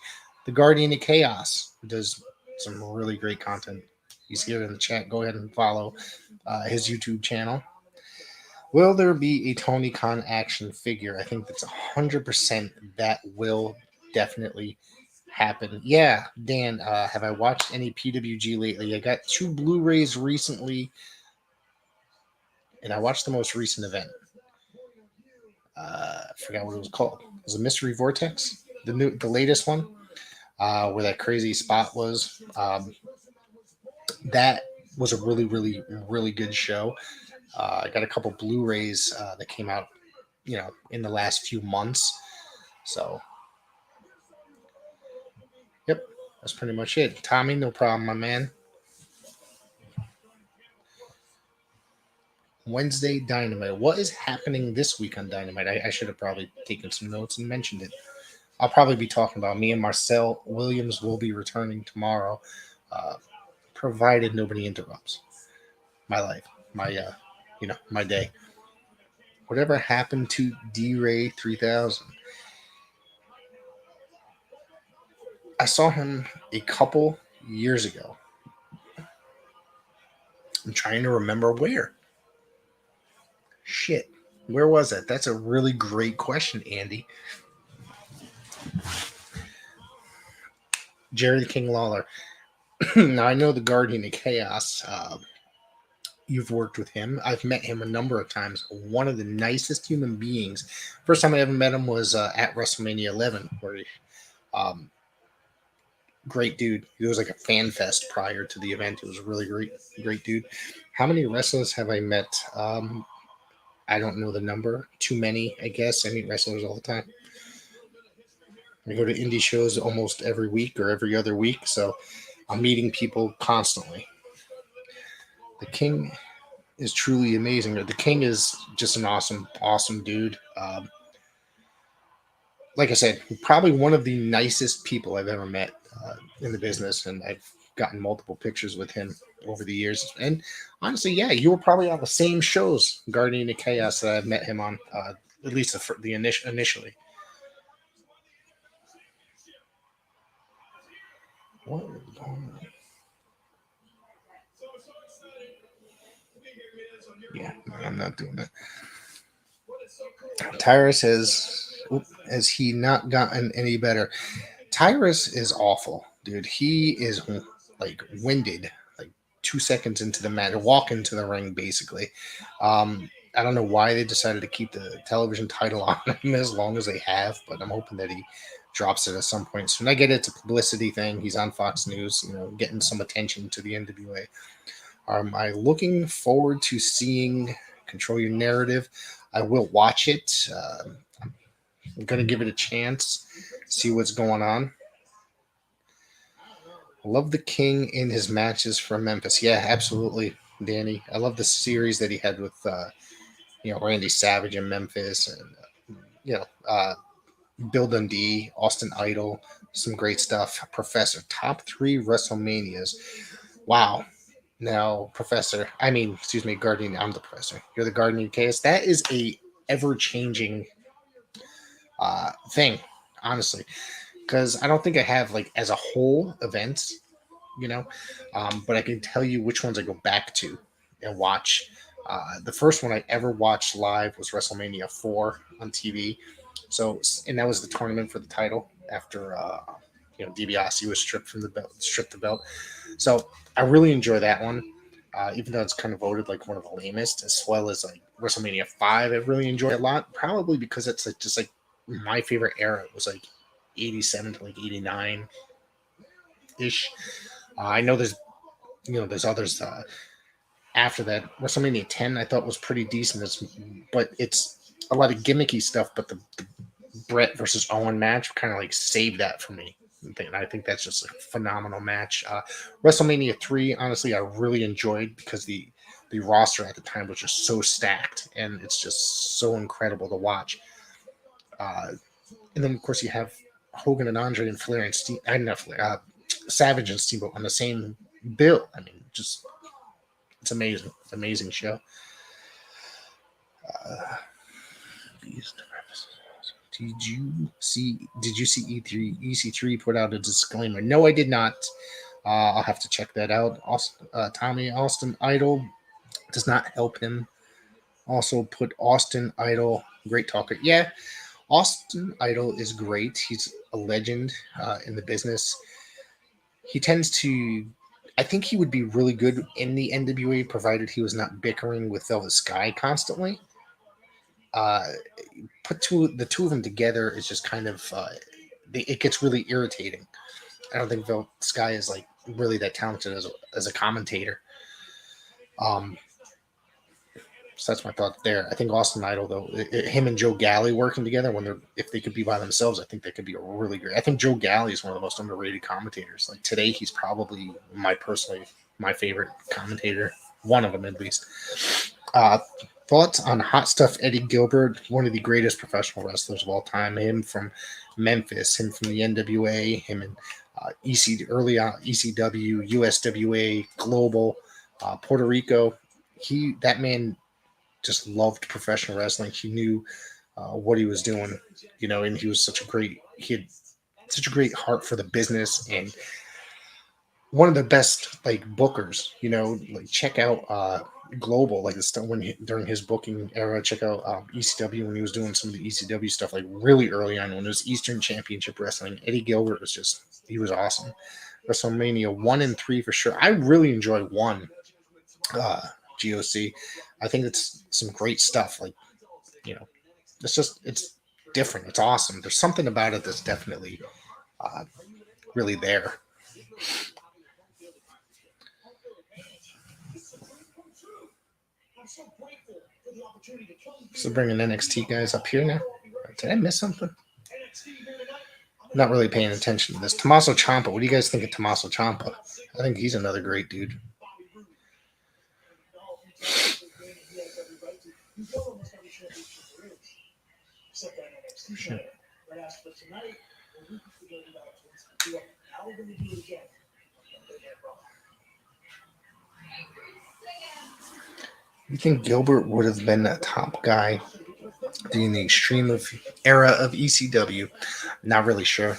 the Guardian of Chaos, who does some really great content. He's here in the chat. Go ahead and follow his YouTube channel. Will there be a Tony Khan action figure? I think that's 100% that will definitely happen. Yeah, Dan, have I watched any PWG lately? I got 2 Blu-rays recently, and I watched the most recent event. I forgot what it was called. It was a Mystery Vortex, the latest one, where that crazy spot was. That was a really, really, really good show. I got a couple Blu-rays that came out, in the last few months. So, yep, that's pretty much it. Tommy, no problem, my man. Wednesday Dynamite. What is happening this week on Dynamite? I should have probably taken some notes and mentioned it. I'll probably be talking about me and Marcel Williams will be returning tomorrow, uh, provided nobody interrupts my life, my day. Whatever happened to D Ray 3000? I saw him a couple years ago. I'm trying to remember where. Shit. Where was that? That's a really great question, Andy. Jerry the King Lawler. Now, I know the Guardian of Chaos. You've worked with him. I've met him a number of times. One of the nicest human beings. First time I ever met him was at WrestleMania 11, where great dude. It was like a fan fest prior to the event. It was a really great dude. How many wrestlers have I met? I don't know the number. Too many, I guess. I meet wrestlers all the time. I go to indie shows almost every week or every other week, so I'm meeting people constantly. The King is truly amazing. The King is just an awesome dude. Like I said, probably one of the nicest people I've ever met in the business, and I've gotten multiple pictures with him over the years. And honestly, yeah, you were probably on the same shows, Guardian of Chaos, that I've met him on, at least initially. What is going on? Yeah, I'm not doing that. Tyrus has he not gotten any better? Tyrus is awful, dude. He is like winded, like 2 seconds into the match, walk into the ring, basically. I don't know why they decided to keep the television title on him as long as they have, but I'm hoping that he drops it at some point soon. I get it's a publicity thing. He's on Fox News, getting some attention to the NWA. Am I looking forward to seeing Control Your Narrative? I will watch it. I'm going to give it a chance, see what's going on. I love the King in his matches from Memphis. Yeah, absolutely, Danny. I love the series that he had with, Randy Savage in Memphis, and Bill Dundee, Austin Idol, some great stuff. Professor, top 3 WrestleManias. Wow. Now, Professor, excuse me, Guardian. I'm the Professor. You're the Guardian of Chaos. That is a ever-changing thing, honestly, because I don't think I have like as a whole events, but I can tell you which ones I go back to and watch. The first one I ever watched live was WrestleMania 4 on TV. So, and that was the tournament for the title after DiBiase was stripped the belt. So I really enjoy that one, even though it's kind of voted like one of the lamest, as well as like WrestleMania 5. I really enjoy it a lot, probably because it's like just like my favorite era. It was like 87 to like 89 ish. I know there's others after that. WrestleMania 10 I thought was pretty decent, but it's a lot of gimmicky stuff. But the Brett versus Owen match kind of like saved that for me. And I think that's just a phenomenal match. WrestleMania 3, honestly, I really enjoyed because the roster at the time was just so stacked, and it's just so incredible to watch. And then, of course, you have Hogan and Andre and Flair and Savage and Steamboat on the same bill. Just it's amazing. It's an amazing show. Did you see EC3 put out a disclaimer? No, I did not. I'll have to check that out. Austin Idol does not help him. Also put Austin Idol, great talker. Yeah, Austin Idol is great. He's a legend in the business. He tends to, I think he would be really good in the NWA provided he was not bickering with Velvet Sky constantly. put the two of them together is just kind of it gets really irritating. I don't think this guy is like really that talented as a commentator. Um, so that's my thought there. I think Austin Idol though, him and Joe Galley working together if they could be by themselves, I think they could be a really great. I think Joe Galley is one of the most underrated commentators. Like today, he's probably my favorite commentator, one of them at least. Thoughts on Hot Stuff Eddie Gilbert, one of the greatest professional wrestlers of all time. Him from Memphis, him from the NWA, him in early ECW, USWA, Global, Puerto Rico. That man just loved professional wrestling. He knew what he was doing, and he had such a great heart for the business and one of the best like bookers. Like check out Global, like during his booking era. Check out ECW when he was doing some of the ECW stuff, like really early on when it was Eastern Championship Wrestling. Eddie Gilbert he was awesome. WrestleMania 1 and 3 for sure. I really enjoyed 1. GOC. I think it's some great stuff. Like, it's different. It's awesome. There's something about it that's definitely really there. So bringing NXT guys up here now. Did I miss something? Not really paying attention to this. Tomaso Champa. What do you guys think of Tomaso Champa? I think he's another great dude. You think Gilbert would have been a top guy during the extreme era of ECW? Not really sure.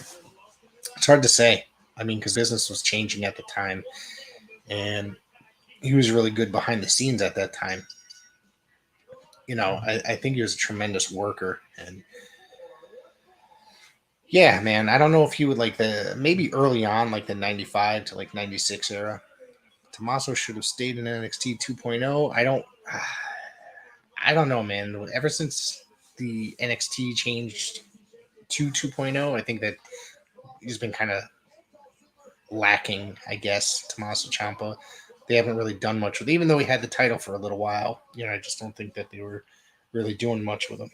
It's hard to say. I mean, because business was changing at the time, and he was really good behind the scenes at that time. I think he was a tremendous worker, and yeah, man, I don't know if he would maybe early on, like the 95 to like 96 era. Tomaso should have stayed in NXT 2.0. I don't know, man. Ever since the NXT changed to 2.0, I think that he's been kind of lacking, I guess, Tomaso Ciampa. They haven't really done much with, even though he had the title for a little while. I just don't think that they were really doing much with him.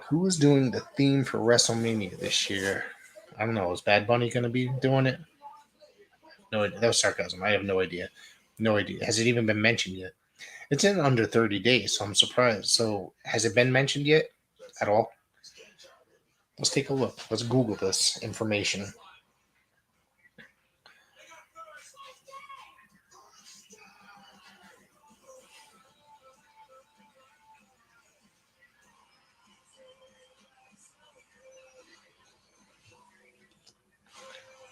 Who was doing the theme for WrestleMania this year? I don't know. Is Bad Bunny going to be doing it? No, that was sarcasm. I have no idea. No idea. Has it even been mentioned yet? It's in under 30 days, so I'm surprised. So has it been mentioned yet at all? Let's take a look. Let's Google this information.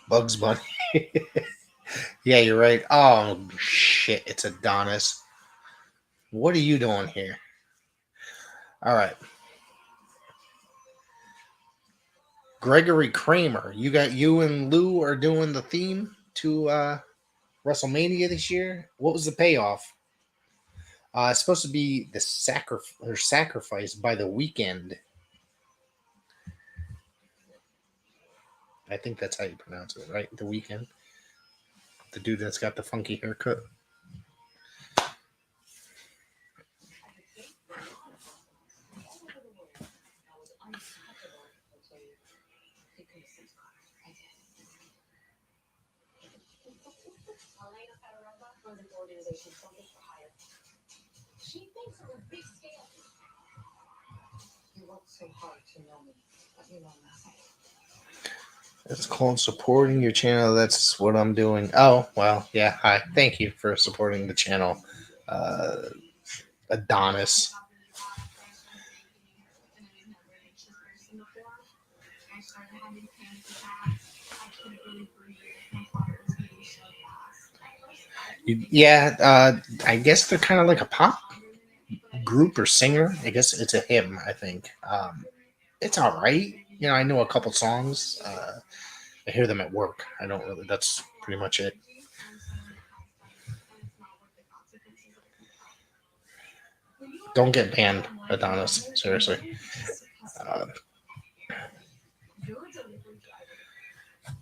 Bugs Bunny. Yeah, you're right. Oh, shit. It's Adonis. What are you doing here? All right. Gregory Kramer. You and Lou are doing the theme to WrestleMania this year. What was the payoff? It's supposed to be the sacrifice by the Weekend. I think that's how you pronounce it, right? The Weekend. The dude that's got the funky haircut. She thinks of a big scale. You work so hard to know me, but you know nothing. It's called supporting your channel. That's what I'm doing. Oh, well, yeah. Hi. Thank you for supporting the channel. Adonis. Yeah, I guess they're kind of like a pop group or singer. I guess it's a hymn, I think. It's all right. I know a couple songs. I hear them at work. I don't really. That's pretty much it. Don't get banned, Adonis. Seriously. Your delivery driver.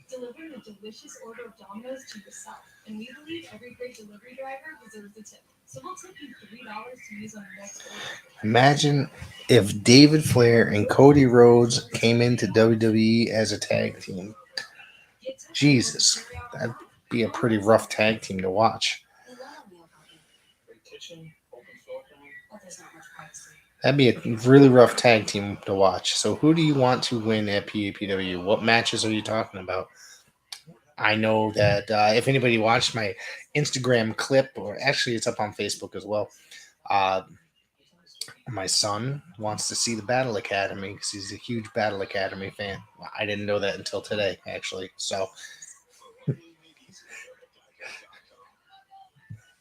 Delivering a delicious order of Domino's to yourself. And we believe every great delivery driver deserves a tip. So we'll tip you $3 to use on your next order. Imagine if David Flair and Cody Rhodes came into WWE as a tag team. Jesus, that'd be a pretty rough tag team to watch. That'd be a really rough tag team to watch. So, who do you want to win at PAPW? What matches are you talking about? I know that if anybody watched my Instagram clip, or actually it's up on Facebook as well, uh, my son wants to see the Battle Academy because he's a huge Battle Academy fan. I didn't know that until today, actually. So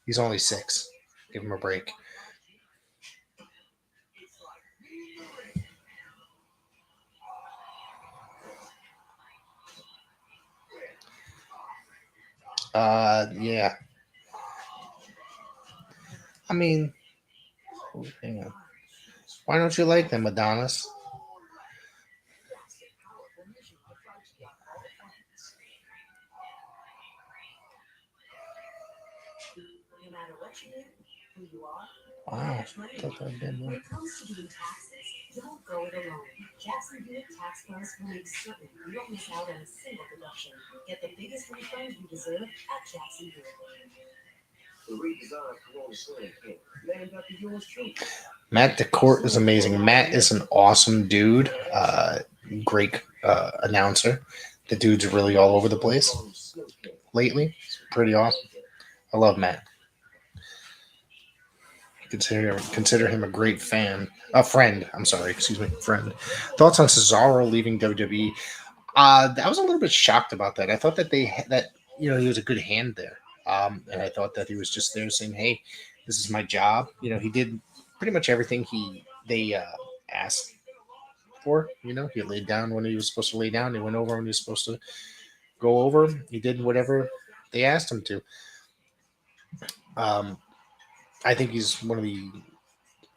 he's only 6. Give him a break. Yeah. I mean, hang on. Why don't you like them, Adonis? No matter what you do, who you are, Wow. I thought that did when more. it comes to doing taxes, don't go it alone. Jackson Buick Tax Plus will make certain you don't miss out on a single deduction. Get the biggest refund you deserve at Jackson Buick. The redesigned Corona Slam King, named after yours truly. Matt DeCourt is amazing. Matt is an awesome dude. Great announcer. The dude's really all over the place lately. Pretty awesome. I love Matt. Consider him a great fan. A friend. I'm sorry. Excuse me. Friend. Thoughts on Cesaro leaving WWE? I was a little bit shocked about that. I thought that he was a good hand there. And I thought that he was just there saying, "Hey, this is my job." He did pretty much everything they asked for. He laid down when he was supposed to lay down. He went over when he was supposed to go over. He did whatever they asked him to. Um, I think he's one of the.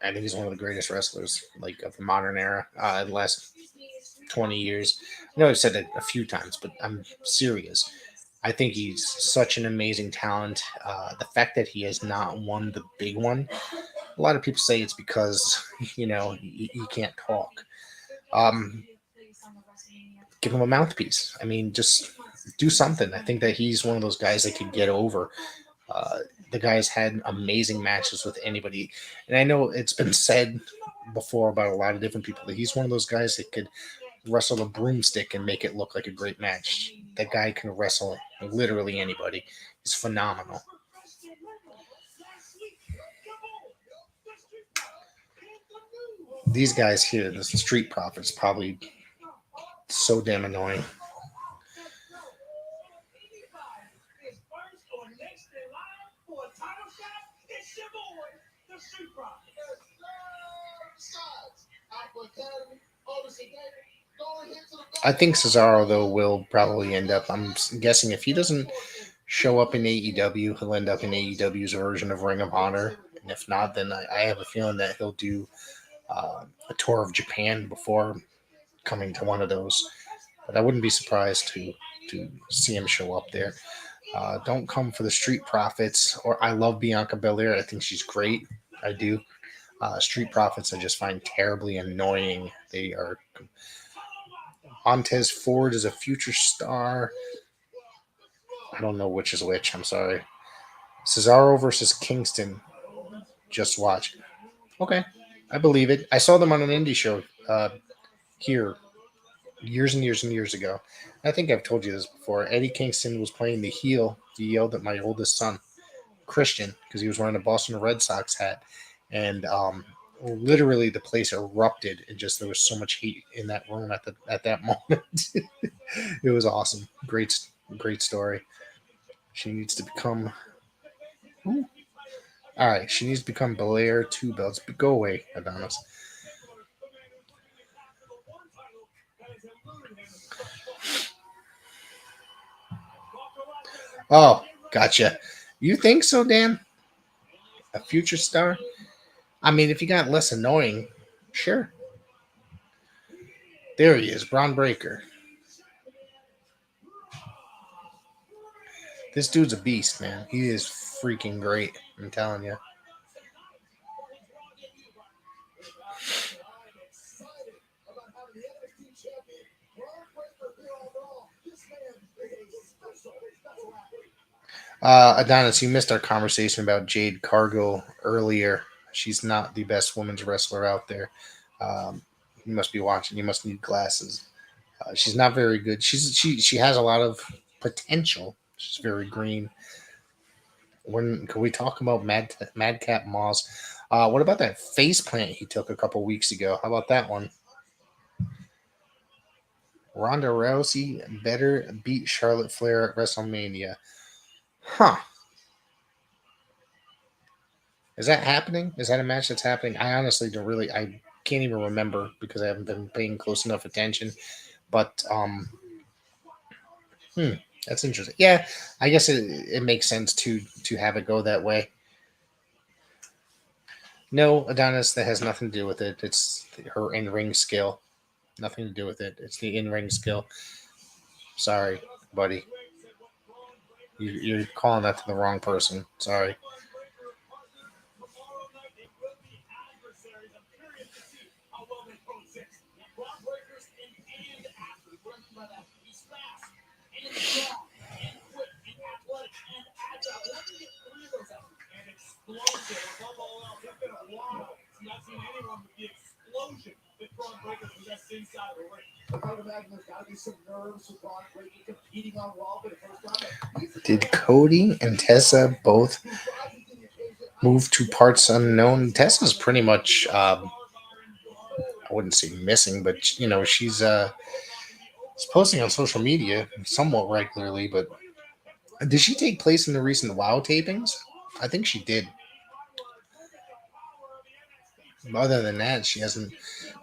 I think he's one of the greatest wrestlers of the modern era. In the last 20 years. I know I've said it a few times, but I'm serious. I think he's such an amazing talent. The fact that he has not won the big one, a lot of people say it's because he can't talk. Um, Give him a mouthpiece. I mean, just do something. I think that he's one of those guys that could get over. The guy's had amazing matches with anybody, and I know it's been said before about a lot of different people that he's one of those guys that could wrestle a broomstick and make it look like a great match. That guy can wrestle literally anybody. He's phenomenal. These guys here, the Street Profits, probably so damn annoying. I think Cesaro, though, will probably end up. I'm guessing if he doesn't show up in AEW, he'll end up in AEW's version of Ring of Honor. And if not, then I have a feeling that he'll do a tour of Japan before coming to one of those. But I wouldn't be surprised to see him show up there. Don't come for the Street Profits. Or I love Bianca Belair. I think she's great. I do. Street Profits I just find terribly annoying. They are. Montez Ford is a future star. I don't know which is which. I'm sorry. Cesaro versus Kingston. Just watch. Okay. I believe it. I saw them on an indie show here years and years and years ago. I think I've told you this before. Eddie Kingston was playing the heel. He yelled at my oldest son, Christian, because he was wearing a Boston Red Sox hat. And literally the place erupted and just there was so much heat in that room at that moment. It was awesome. Great story. She needs to become all right, she needs to become Belair 2 belts. But go away, Adonis. Oh, gotcha. You think so, Dan? A future star? I mean, if you got less annoying, sure. There he is, Braun Breaker. This dude's a beast, man. He is freaking great. I'm telling you. I'm excited about having the NXT champion, Braun Breaker, here on Raw. This man is a special athlete. Adonis, you missed our conversation about Jade Cargill earlier. She's not the best women's wrestler out there. Um, you must be watching. You must need glasses. She's not very good. She has a lot of potential. She's very green. When can we talk about Madcap Moss? What about that face plant he took a couple weeks ago? How about that one? Ronda Rousey better beat Charlotte Flair at WrestleMania. Huh. Is that happening? Is that a match that's happening? I honestly don't really. I can't even remember because I haven't been paying close enough attention. But hmm, that's interesting. Yeah, I guess it makes sense to have it go that way. No, Adonis, that has nothing to do with it. It's her in ring skill. Nothing to do with it. It's the in ring skill. Sorry, buddy. You're calling that to the wrong person. Sorry. Not seen anyone with the explosion that Braun Breaker possessed inside the ring. I gotta imagine there's gotta be some nerves with Braun Breaker competing on Raw for the first time. Did Cody and Tessa both move to parts unknown? Tessa's pretty much, I wouldn't say missing, but she's posting on social media somewhat regularly. But did she take place in the recent WoW tapings? I think she did. Other than that, she hasn't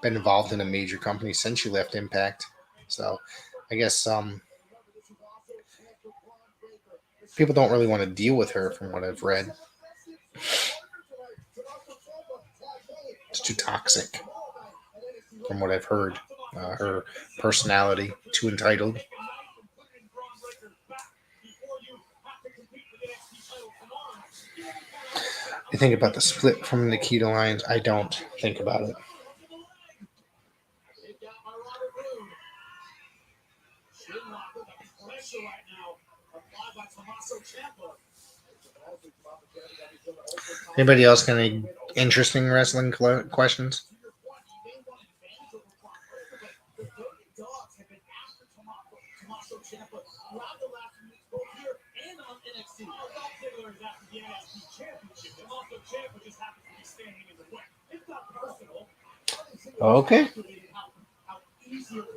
been involved in a major company since she left Impact. So I guess people don't really want to deal with her, from what I've read. It's too toxic, from what I've heard. Her personality, too entitled. I think about the split from Nikita Lyons. I don't think about it. Right now, applied by Tomaso Champa. Anybody else got any interesting wrestling questions? Dogs have been after Tomaso Champa throughout the last few weeks, both here and on NXT. Ziggler is after the NXT Championship. Tomaso Champa just happens to be standing in the way. It's not personal. Okay.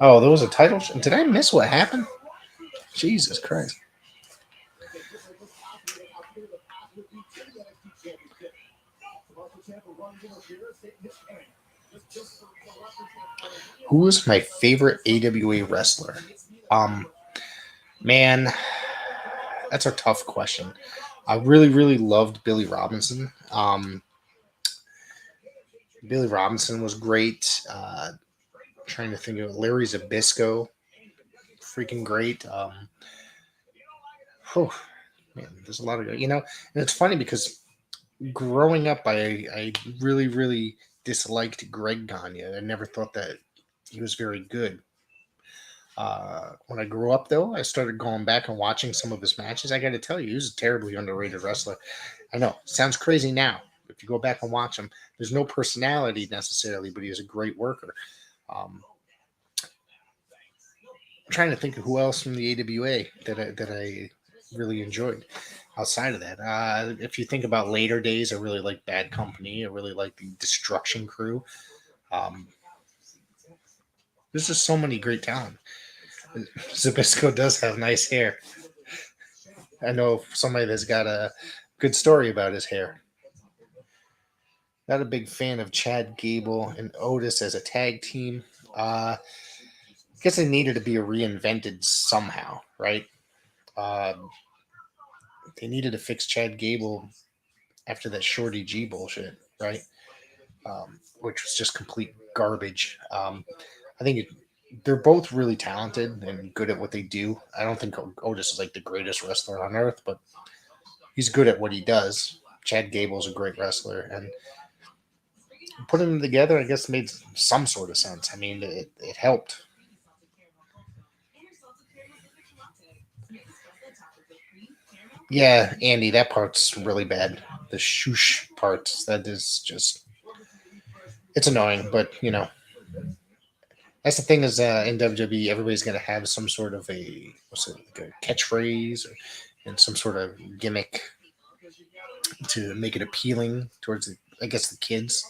Oh, there was a title. Did I miss what happened? Jesus Christ. Who is my favorite AWA wrestler? Man, that's a tough question. I really, really loved Billy Robinson. Billy Robinson was great. Trying to think of Larry Zabisco, freaking great. Oh, man, there's a lot of and it's funny because growing up, I really, really disliked Greg Gagne. I never thought that he was very good. When I grew up, though, I started going back and watching some of his matches. I got to tell you, he was a terribly underrated wrestler. I know, sounds crazy now. If you go back and watch him, there's no personality necessarily, but he's a great worker. I'm trying to think of who else from the AWA that I really enjoyed. Outside of that, if you think about later days, I really like Bad Company. I really like the Destruction Crew. Um, there's just so many great talent. Zabisco does have nice hair. I know somebody that's got a good story about his hair. Not a big fan of Chad Gable and Otis as a tag team. I guess they needed to be reinvented somehow, right? Uh, they needed to fix Chad Gable after that Shorty G bullshit, right? Which was just complete garbage. I think they're both really talented and good at what they do. I don't think Otis is like the greatest wrestler on earth, but he's good at what he does. Chad Gable's a great wrestler, and putting them together, I guess, made some sort of sense. I mean, it helped. Yeah, Andy, that part's really bad. The shoosh parts, that is just, it's annoying, but that's the thing is in WWE, everybody's going to have some sort of what's it, like a catchphrase and some sort of gimmick to make it appealing towards, I guess, the kids.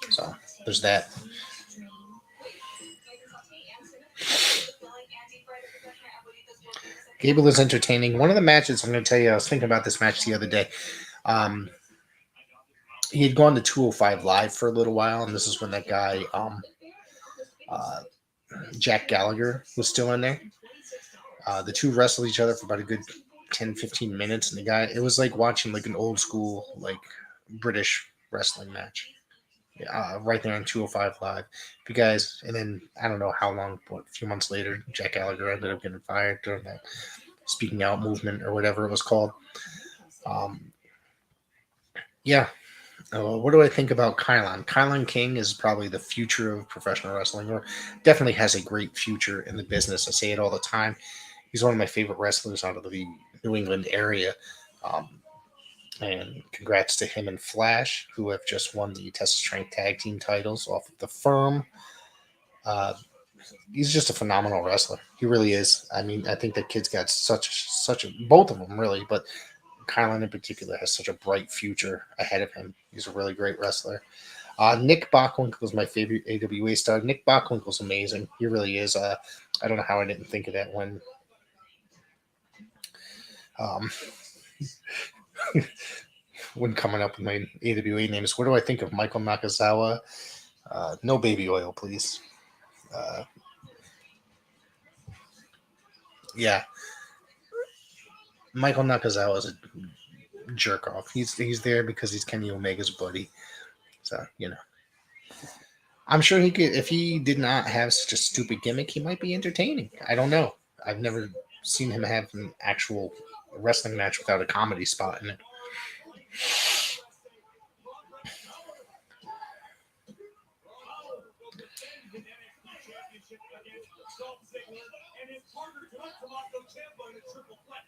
So there's that. Gable is entertaining. One of the matches, I'm going to tell you, I was thinking about this match the other day. Um, he had gone to 205 Live for a little while, and this is when that guy, uh, Jack Gallagher, was still in there. The two wrestled each other for about a good 10-15 minutes, and the guy, it was like watching like an old school, like British wrestling match. Right there on 205 Live. If you guys, and then I don't know how long, a few months later, Jack Gallagher ended up getting fired during that speaking out movement or whatever it was called. Yeah. What do I think about Kylon? Kylon King is probably the future of professional wrestling, or definitely has a great future in the business. I say it all the time. He's one of my favorite wrestlers out of the New England area. And congrats to him and Flash, who have just won the Test of Strength Tag Team titles off of the Firm. He's just a phenomenal wrestler. He really is. I mean, I think that kid's got such a both of them really, but Kylan in particular has such a bright future ahead of him. He's a really great wrestler. Nick Bockwinkel is my favorite AWA star. Nick Bockwinkel's amazing. He really is. I don't know how I didn't think of that when when coming up with my AWA names. What do I think of Michael Nakazawa? No baby oil, please. Yeah. Michael Nakazawa is a jerk off. He's there because he's Kenny Omega's buddy. So, I'm sure he could, if he did not have such a stupid gimmick, he might be entertaining. I don't know. I've never seen him have an actual wrestling match without a comedy spot in it. And his partner tonight, Tomaso Champa in a triple threat.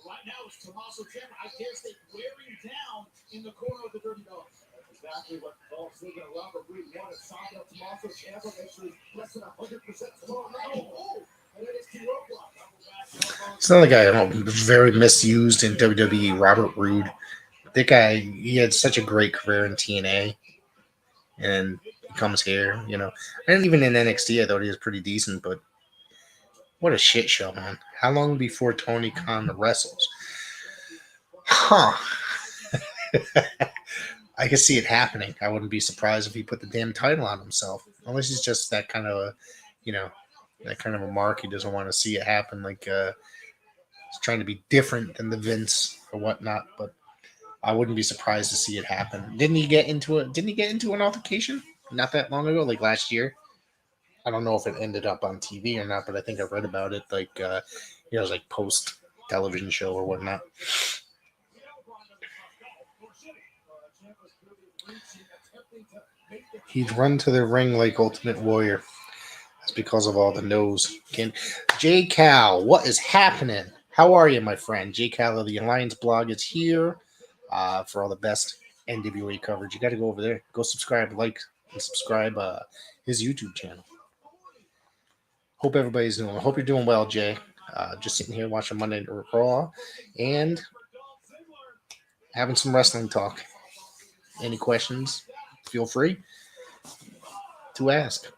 Right now it's Tomaso Champa, I dare say, wearing down in the corner of the Dirty Dogs. That's exactly what Dolph Ziggler and Robert Roode want to sign up Tomaso Champa. Make sure he's less than 100% tomorrow night. And then it's two roadblocks. It's another guy very misused in WWE, Robert Roode. That guy, he had such a great career in TNA. And he comes here, And even in NXT, I thought he was pretty decent, but what a shit show, man. How long before Tony Khan wrestles? Huh. I could see it happening. I wouldn't be surprised if he put the damn title on himself. Unless he's just that kind of a mark. He doesn't want to see it happen. Like, he's trying to be different than the Vince or whatnot, but I wouldn't be surprised to see it happen. Didn't he get into an altercation not that long ago, like last year? I don't know if it ended up on TV or not, but I think I read about it. Like, it was like post television show or whatnot. He'd run to the ring like Ultimate Warrior. That's because of all the nose. J Cal, what is happening? How are you, my friend? J Cal of the Alliance blog is here for all the best NWA coverage. You got to go over there. Go subscribe, like, and subscribe his YouTube channel. Hope everybody's doing. Hope you're doing well, Jay. Just sitting here watching Monday Night Raw and having some wrestling talk. Any questions? Feel free to ask.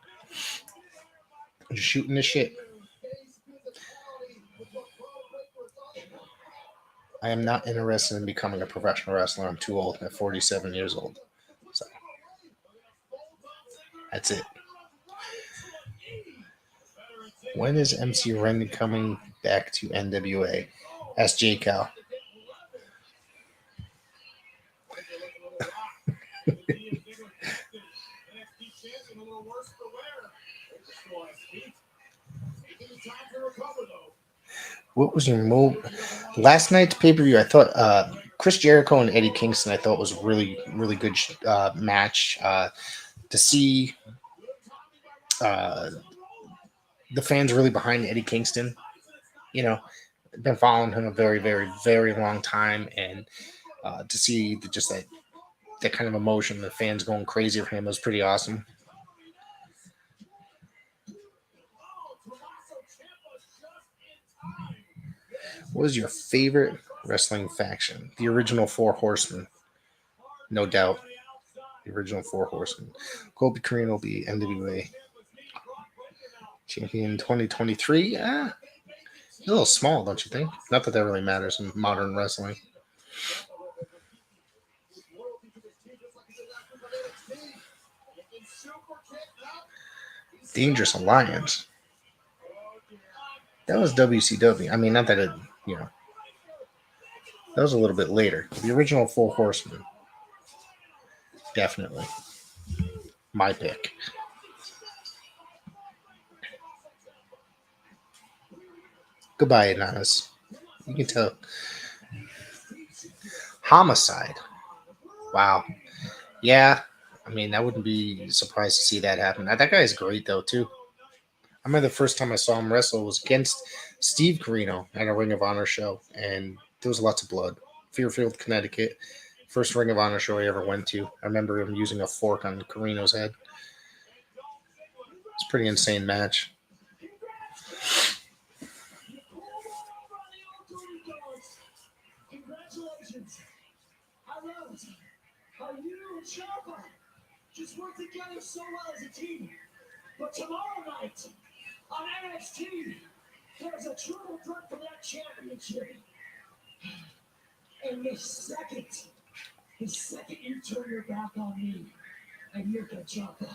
Just shooting the shit. I am not interested in becoming a professional wrestler. I'm too old. I'm 47 years old. So that's it. When is MC Ren coming back to NWA? Ask J Cal. What was your last night's pay-per-view? I thought Chris Jericho and Eddie Kingston, I thought was really good match. To see uh, the fans really behind Eddie Kingston, you know, been following him a very long time, and to see just that kind of emotion, the fans going crazy for him was pretty awesome. What was your favorite wrestling faction? The original Four Horsemen, no doubt. The original Four Horsemen. Colby Corino will be NWA champion 2023. A little small, don't you think? Not that that really matters in modern wrestling. Dangerous Alliance. That was WCW. I mean, not that it, you know, that was a little bit later. The original Four Horsemen. Definitely. My pick. Goodbye, Adonis. You can tell. Homicide. Wow. Yeah. I mean, I wouldn't be surprised to see that happen. That guy is great, though, too. I remember the first time I saw him wrestle was against Steve Corino at a Ring of Honor show, and there was lots of blood. Fairfield, Connecticut. First Ring of Honor show I ever went to. I remember him using a fork on Corino's head. It's a pretty insane match. Congratulations. I love it. How you and Champa just work together so well as a team. But tomorrow night on NXT, there's a triple threat for that championship. And the second you turn your back on me and you're the Champa.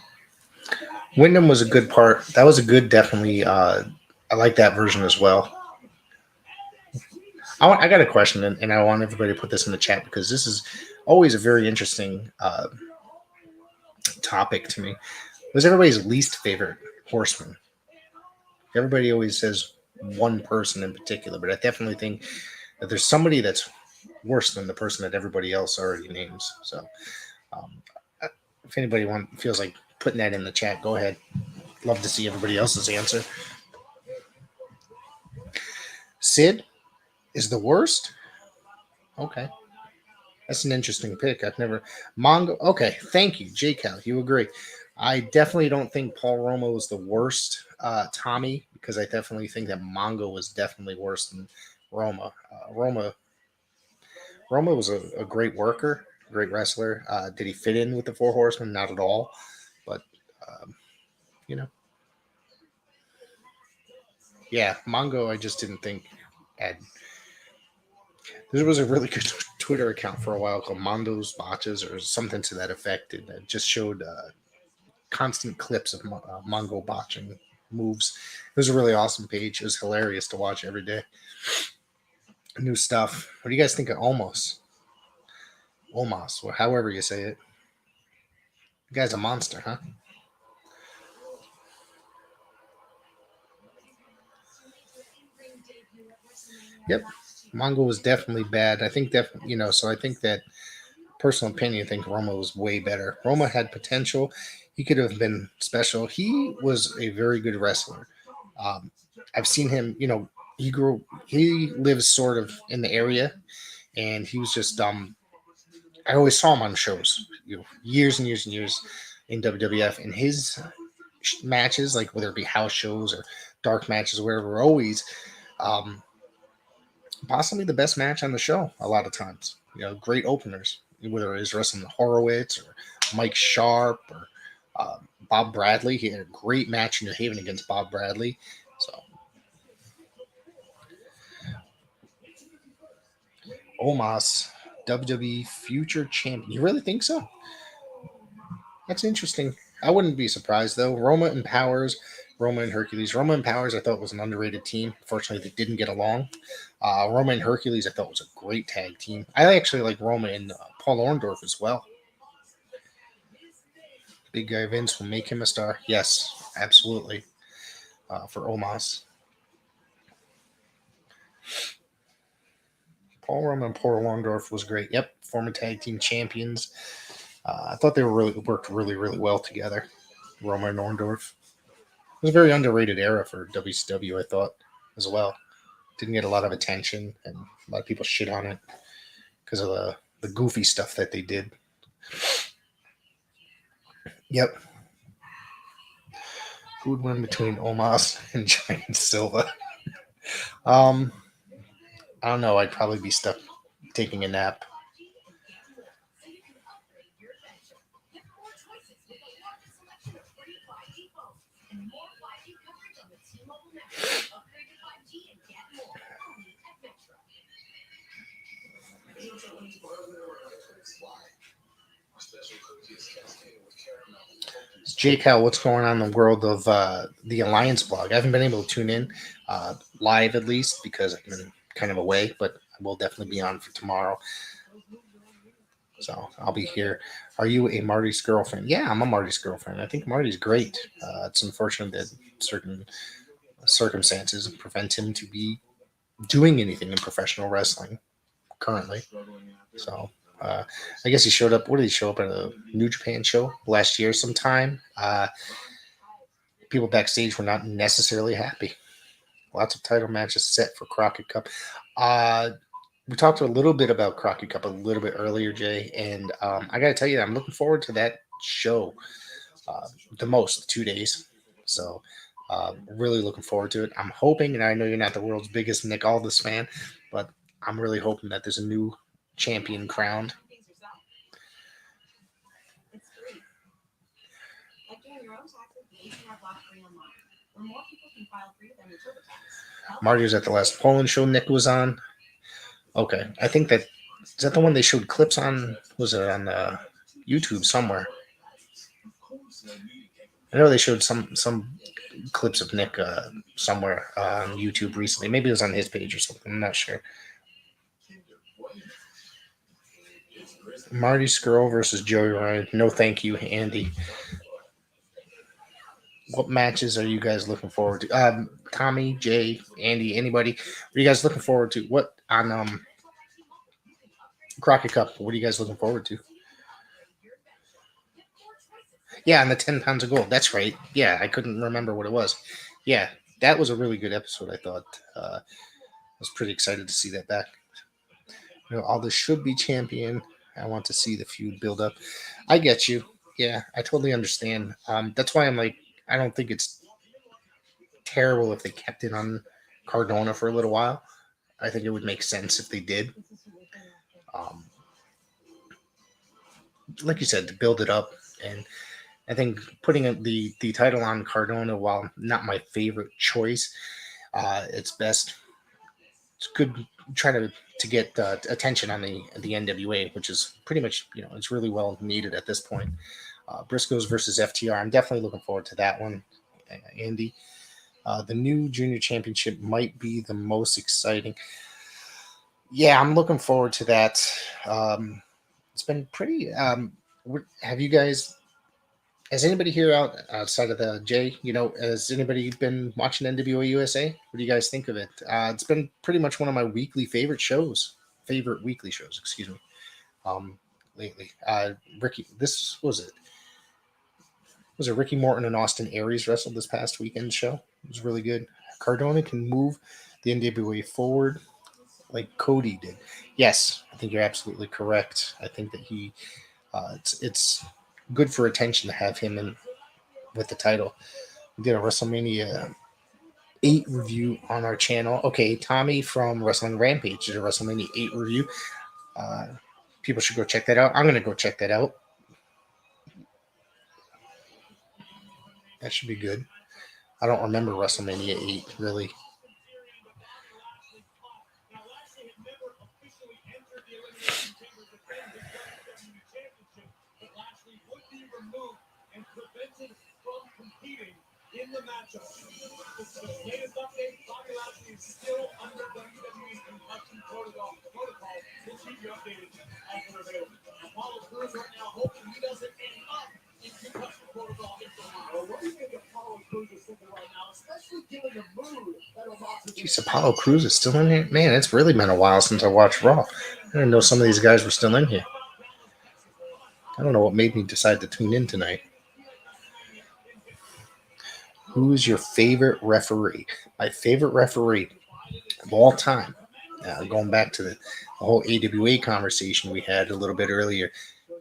Wyndham was a good part. That was a good, definitely. I like that version as well. I got a question, and I want everybody to put this in the chat because this is always a very interesting topic to me. Was everybody's least favorite horseman? Everybody always says one person in particular, but I definitely think that there's somebody that's worse than the person that everybody else already names. So, if anybody feels like putting that in the chat, go ahead. Love to see everybody else's answer. Sid is the worst? Okay. That's an interesting pick. I've never Mongo. Okay, thank you, J-Cal. You agree. I definitely don't think Paul Roma was the worst Tommy, because I definitely think that Mongo was definitely worse than Roma. Roma was a great worker, great wrestler. Did he fit in with the Four Horsemen? Not at all. But, you know. Yeah, Mongo I just didn't think had... There was a really good Twitter account for a while called Mondo's Botches or something to that effect. And it just showed constant clips of Mongo botching moves. It was a really awesome page. It was hilarious to watch every day. New stuff. What do you guys think of Omos? Omos, or however you say it. The guy's a monster, huh? Yep. Mongo was definitely bad. I think that, so I think that personal opinion, I think Roma was way better. Roma had potential. He could have been special. He was a very good wrestler. I've seen him, he lives sort of in the area, and he was just, I always saw him on shows, years and years and years in WWF, and his matches, like whether it be house shows or dark matches or whatever, were always, possibly the best match on the show a lot of times. Great openers, whether it was wrestling Horowitz or Mike Sharp or Bob Bradley. He had a great match in New Haven against Bob Bradley. So, Omos, WWE future champion. You really think so? That's interesting. I wouldn't be surprised, though. Roma and Powers, Roma and Hercules. Roma and Powers, I thought, was an underrated team. Unfortunately, they didn't get along. Roma and Hercules, I thought, was a great tag team. I actually like Roma and Paul Orndorff as well. Big guy Vince will make him a star. Yes, absolutely. For Omos. Paul Roma and Paul Orndorff was great. Yep, former tag team champions. I thought they worked really well together. Roma and Orndorff. It was a very underrated era for WCW, I thought, as well. Didn't get a lot of attention, and a lot of people shit on it because of the goofy stuff that they did. Yep. Who would win between Omos and Giant Silva? I don't know. I'd probably be stuck taking a nap. Jake, how what's going on in the world of the Alliance blog? I haven't been able to tune in live, at least, because I've been kind of away, but I will definitely be on for tomorrow. So I'll be here. Are you a Marty's girlfriend? Yeah, I'm a Marty's girlfriend. I think Marty's great. It's unfortunate that certain circumstances prevent him to be doing anything in professional wrestling currently. So I guess he showed up. What did he show up at a New Japan show last year sometime? People backstage were not necessarily happy. Lots of title matches set for Crockett Cup. We talked a little bit about Crockett Cup a little bit earlier, Jay, and I got to tell you, I'm looking forward to that show the most, 2 days. So really looking forward to it. I'm hoping, and I know you're not the world's biggest Nick Aldis fan, but I'm really hoping that there's a new champion crowned. Marty was at the last Poland show Nick was on. Okay, I think that is that the one they showed clips on. Was it on YouTube somewhere? I know they showed some clips of Nick somewhere on YouTube recently. Maybe it was on his page or something. I'm not sure. Marty Skrull versus Joey Ryan. No, thank you, Andy. What matches are you guys looking forward to? Tommy, Jay, Andy, anybody? Are you guys looking forward to what on Crockett Cup? What are you guys looking forward to? Yeah, and the 10 pounds of gold. That's right. Yeah, I couldn't remember what it was. Yeah, that was a really good episode, I thought. I was pretty excited to see that back. You know, Aldis should be champion. I want to see the feud build up. I get you. Yeah, I totally understand. That's why I'm like, I don't think it's terrible if they kept it on Cardona for a little while. I think it would make sense if they did. Like you said, to build it up. And I think putting the title on Cardona, while not my favorite choice, it's best. It's good try to get attention on the NWA, which is pretty much, it's really well needed at this point. Briscoes versus FTR. I'm definitely looking forward to that one, Andy. The new junior championship might be the most exciting. Yeah, I'm looking forward to that. It's been pretty. Have you guys? Has anybody here outside of the J? Has anybody been watching NWA USA? What do you guys think of it? It's been pretty much one of my favorite weekly shows. Excuse me. Lately, Ricky. This was it. Was it Ricky Morton and Austin Aries wrestled this past weekend show? It was really good. Cardona can move the NWA forward like Cody did. Yes, I think you're absolutely correct. I think that it's good for attention to have him in with the title. We did a WrestleMania 8 review on our channel. Okay, Tommy from Wrestling Rampage did a WrestleMania 8 review. People should go check that out. I'm going to go check that out. That should be good. I don't remember WrestleMania 8, really. In the matchup, the latest update, Bobby Lashley is still under WWE's concussion protocol to keep you updated as they're available. Now, Apollo Crews right now hoping he doesn't end up in concussion protocol. Well, what do you think Apollo Crews is thinking right now, especially given the mood that Jeez, Apollo Crews is still in here? Man, it's really been a while since I watched Raw. I didn't know some of these guys were still in here. I don't know what made me decide to tune in tonight. Who is your favorite referee? My favorite referee of all time. Going back to the whole AWA conversation we had a little bit earlier,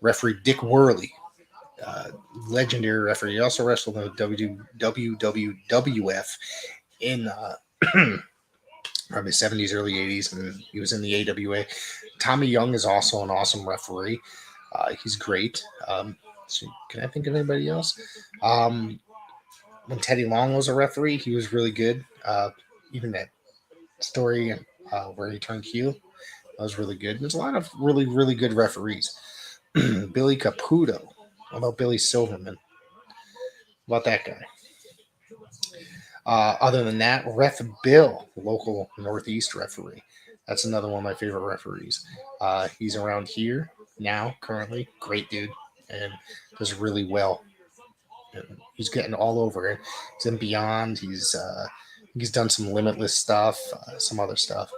referee Dick Worley, legendary referee. He also wrestled in the WWF in probably 70s, early 80s, and he was in the AWA. Tommy Young is also an awesome referee. He's great. So can I think of anybody else? When Teddy Long was a referee, he was really good. Even that story where he turned heel, that was really good. There's a lot of really, really good referees. Billy Caputo. How about Billy Silverman? How about that guy? Other than that, Ref Bill, local Northeast referee. That's another one of my favorite referees. He's around here now, currently. Great dude, and does really well. And he's getting all over it. He's in Beyond. He's done some Limitless stuff, some other stuff.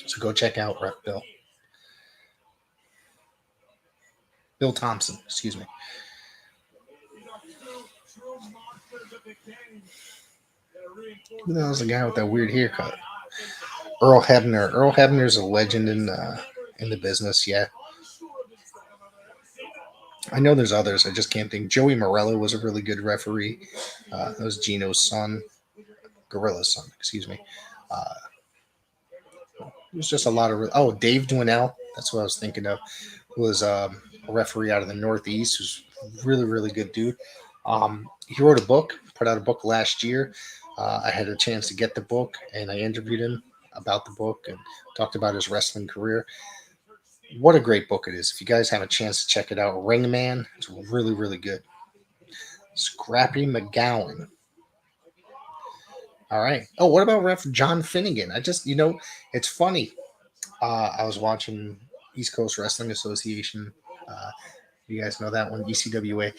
So go check out Ref Bill. Bill Thompson, excuse me. Who the hell's the guy with that weird haircut? Earl Hebner. Earl Hebner's a legend in the business, yeah. I know there's others. I just can't think. Joey Morello was a really good referee. That was Gino's son. Gorilla's son, excuse me. It was just a lot of... Dave Dwinell. That's what I was thinking of. Who was a referee out of the Northeast. Who's really, really good dude. He wrote a book. Put out a book last year. I had a chance to get the book, and I interviewed him about the book and talked about his wrestling career. What a great book it is. If you guys have a chance to check it out, Ring Man, it's really, really good. Scrappy McGowan. All right. Oh, what about Ref John Finnegan? It's funny. I was watching East Coast Wrestling Association. You guys know that one, ECWA.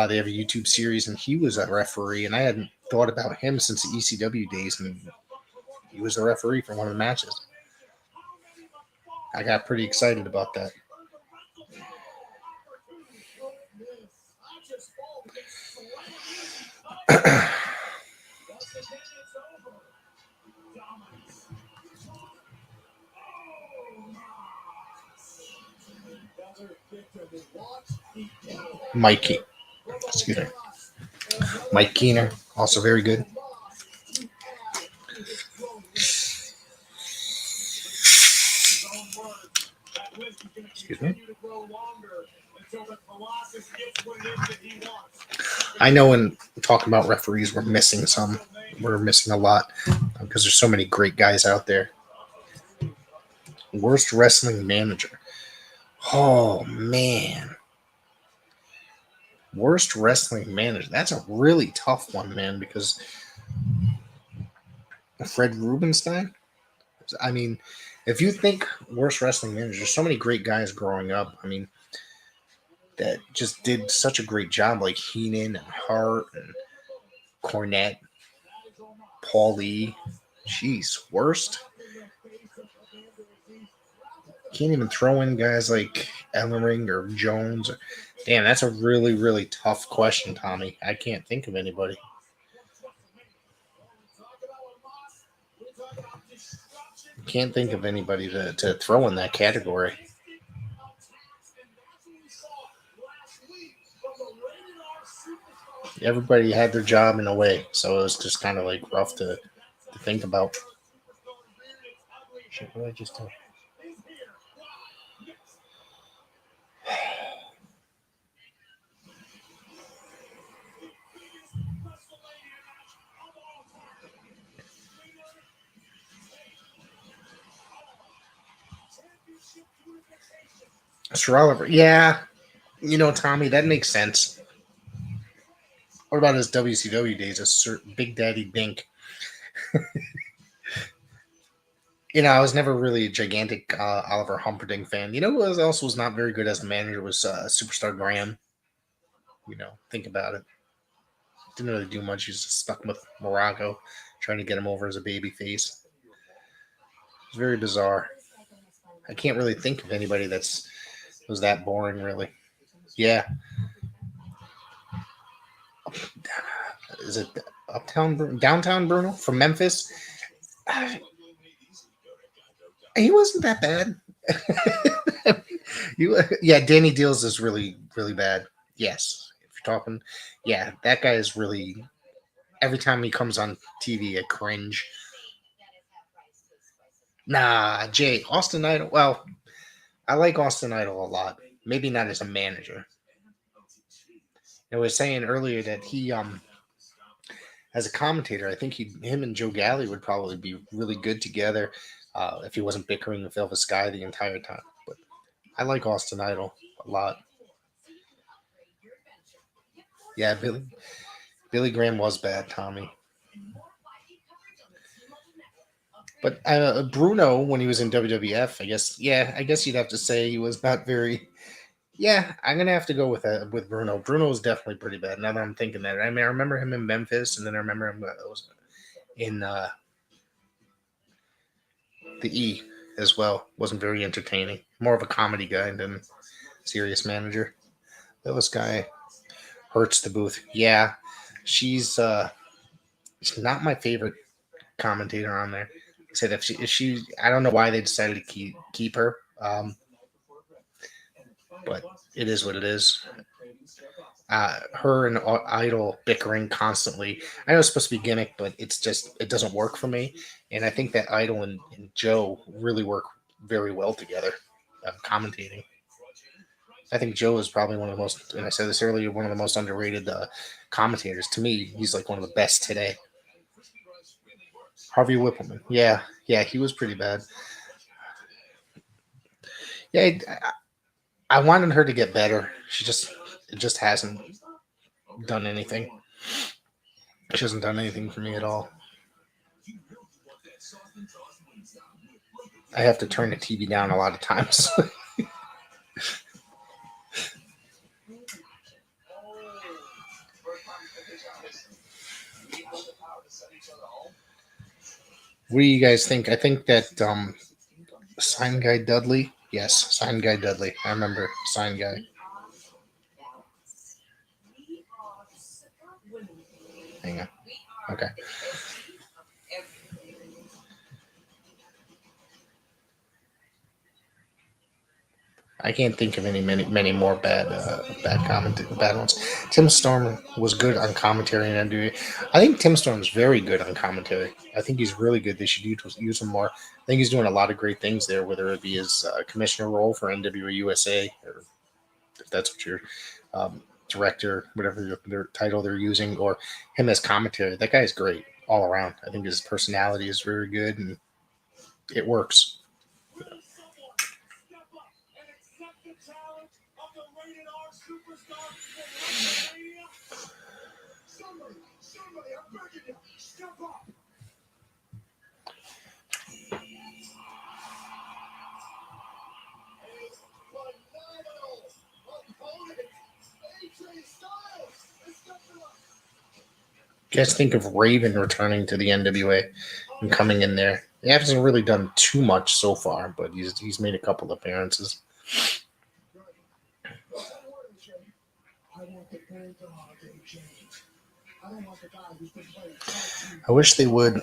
They have a YouTube series, and he was a referee, and I hadn't thought about him since the ECW days, and he was the referee for one of the matches. I got pretty excited about that. Mikey. Excuse me. Mike Keener, also very good. Excuse me. I know when talking about referees, we're missing some. We're missing a lot because there's so many great guys out there. Worst wrestling manager. Oh, man. Worst wrestling manager. That's a really tough one, man, because Fred Rubenstein? I mean, if you think worst wrestling manager, there's so many great guys growing up. I mean, that just did such a great job, like Heenan and Hart and Cornette, Paul Lee. Jeez, worst? Can't even throw in guys like Ellering or Jones. Damn, that's a really, really tough question, Tommy. I can't think of anybody. Can't think of anybody to throw in that category. Everybody had their job in a way, so it was just kind of like rough to think about. Shit, what did I just do? Sir Oliver, yeah, Tommy, that makes sense. What about his WCW days as Sir Big Daddy Dink? I was never really a gigantic Oliver Humperdinck fan. Who also was not very good as a manager was Superstar Graham. Think about it. Didn't really do much. He was just stuck with Morocco, trying to get him over as a baby face. It's very bizarre. I can't really think of anybody that's was that boring, really. Yeah, is it downtown Bruno from Memphis? He wasn't that bad. Yeah, Danny Deals is really, really bad. Yes, if you're talking, yeah, that guy is really. Every time he comes on TV, I cringe. Nah, Jay Austin Idol. Well, I like Austin Idol a lot. Maybe not as a manager. I was saying earlier that he as a commentator, I think him and Joe Galley would probably be really good together if he wasn't bickering with Elvis Sky the entire time. But I like Austin Idol a lot. Yeah, Billy Graham was bad, Tommy. But Bruno, when he was in WWF, I guess you'd have to say he was not very. Yeah, I'm gonna have to go with that with Bruno. Bruno was definitely pretty bad. Now that I'm thinking that, I mean, I remember him in Memphis, and then I remember him in the E as well. Wasn't very entertaining. More of a comedy guy than serious manager. This guy hurts the booth. Yeah, she's not my favorite commentator on there. I said if she I don't know why they decided to keep her. But it is what it is. Her and Idol bickering constantly. I know it's supposed to be gimmick, but it doesn't work for me. And I think that Idol and Joe really work very well together, commentating. I think Joe is probably one of the most, and I said this earlier, one of the most underrated commentators. To me, he's like one of the best today. Harvey Whippleman. Yeah, he was pretty bad. Yeah, I wanted her to get better. It just hasn't done anything. She hasn't done anything for me at all. I have to turn the TV down a lot of times. What do you guys think? I think that Sign Guy Dudley. Yes, Sign Guy Dudley. I remember Sign Guy. Hang on. Okay. I can't think of many more bad ones. Tim Storm was good on commentary and NWA. I think Tim Storm's very good on commentary. I think he's really good. They should use him more. I think he's doing a lot of great things there, whether it be his commissioner role for NWA USA, or if that's what your director, whatever their title they're using, or him as commentary. That guy's great all around. I think his personality is very good, and it works. You guys think of Raven returning to the NWA and coming in there? He hasn't really done too much so far, but he's made a couple appearances. I wish they would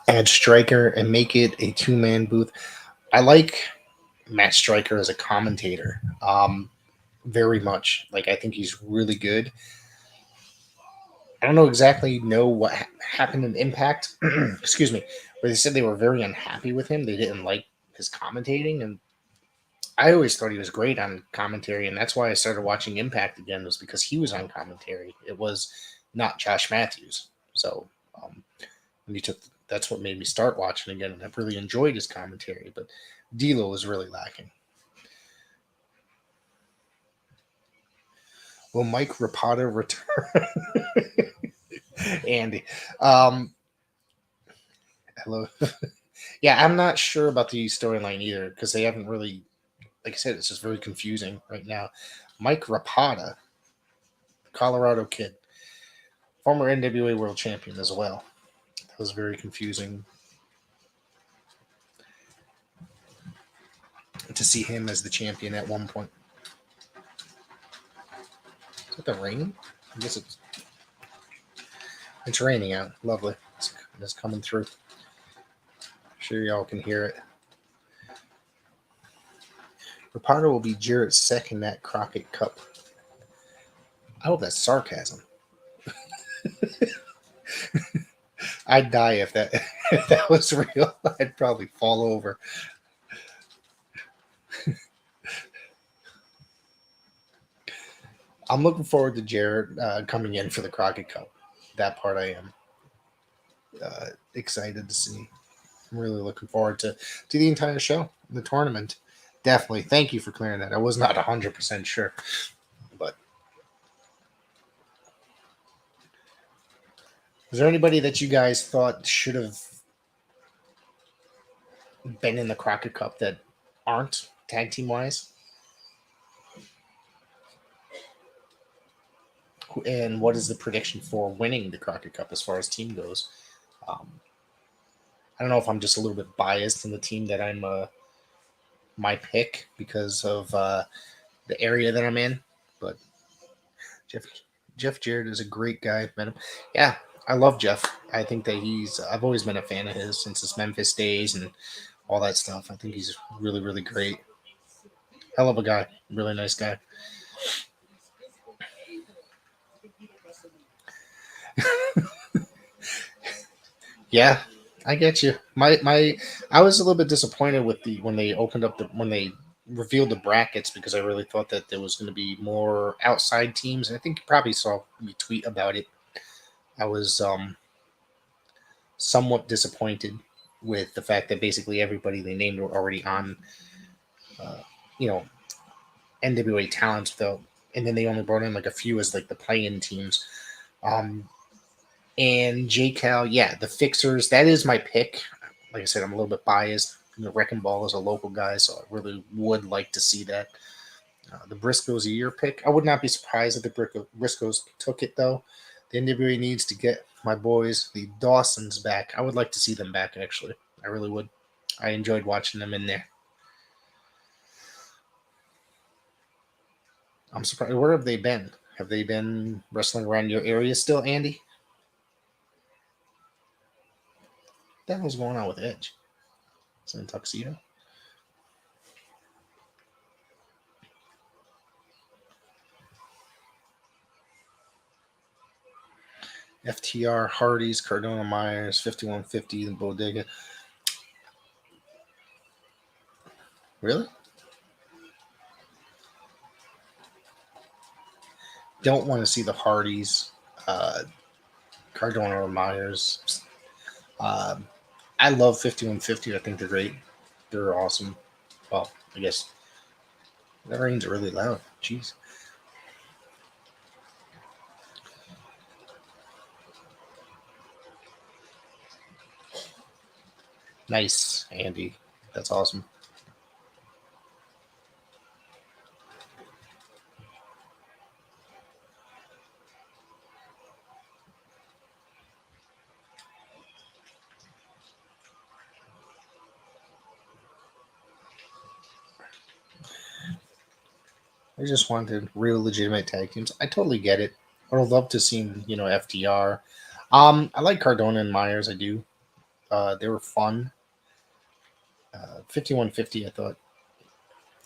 add Stryker and make it a two-man booth. I like Matt Stryker as a commentator very much. Like, I think he's really good. I don't exactly know what happened in Impact. Excuse me. Where they said they were very unhappy with him. They didn't like his commentating, and I always thought he was great on commentary, and that's why I started watching Impact again, was because he was on commentary. It was not Josh Matthews. So that's what made me start watching again, and I've really enjoyed his commentary, but D'Lo was really lacking. Will Mike Rapata return? Andy. Hello. Yeah, I'm not sure about the storyline either, because they haven't really, like I said, it's just very confusing right now. Mike Rapata, Colorado kid, former NWA world champion as well. was very confusing to see him as the champion at one point. Is it the rain? I guess it's raining out. Lovely. It's coming through. Sure y'all can hear it. Rapardo will be Jarrett's second at Crockett Cup. I hope that's sarcasm. I'd die if that if that was real. I'd probably fall over. I'm looking forward to Jarrett coming in for the Crockett Cup. That part I am excited to see. I'm really looking forward to the entire show, the tournament. Definitely. Thank you for clearing that. I was not 100% sure. But is there anybody that you guys thought should have been in the Crockett Cup that aren't tag team wise? And what is the prediction for winning the Crockett Cup as far as team goes? I don't know if I'm just a little bit biased in the team that I'm my pick because of the area that I'm in, but Jeff Jarrett is a great guy. Met him. Yeah, I love Jeff. I think that I've always been a fan of his since his Memphis days and all that stuff. I think he's really, really great. Hell of a guy. Really nice guy. Yeah, I get you. I was a little bit disappointed with when they revealed the brackets because I really thought that there was going to be more outside teams. And I think you probably saw me tweet about it. I was somewhat disappointed with the fact that basically everybody they named were already on, you know, NWA talents though, and then they only brought in like a few as like the play-in teams. And JCal, yeah, the Fixers, that is my pick. Like I said, I'm a little bit biased. Wrecking Ball is a local guy, so I really would like to see that. The Briscoes a year pick. I would not be surprised if the Briscoes took it, though. The NWA needs to get my boys, the Dawsons, back. I would like to see them back, actually. I really would. I enjoyed watching them in there. I'm surprised. Where have they been? Have they been wrestling around your area still, Andy? What the hell's going on with Edge? Is it in tuxedo? FTR, Hardy's, Cardona Myers, 5150, and Bodega. Really? Don't want to see the Hardys, Cardona or Myers. I love 5150. I think they're great. They're awesome. Well, I guess that rain's really loud. Jeez. Nice, Andy. That's awesome. I just wanted real legitimate tag teams. I totally get it. I would love to see, FTR. I like Cardona and Myers. I do. They were fun. 5150, I thought.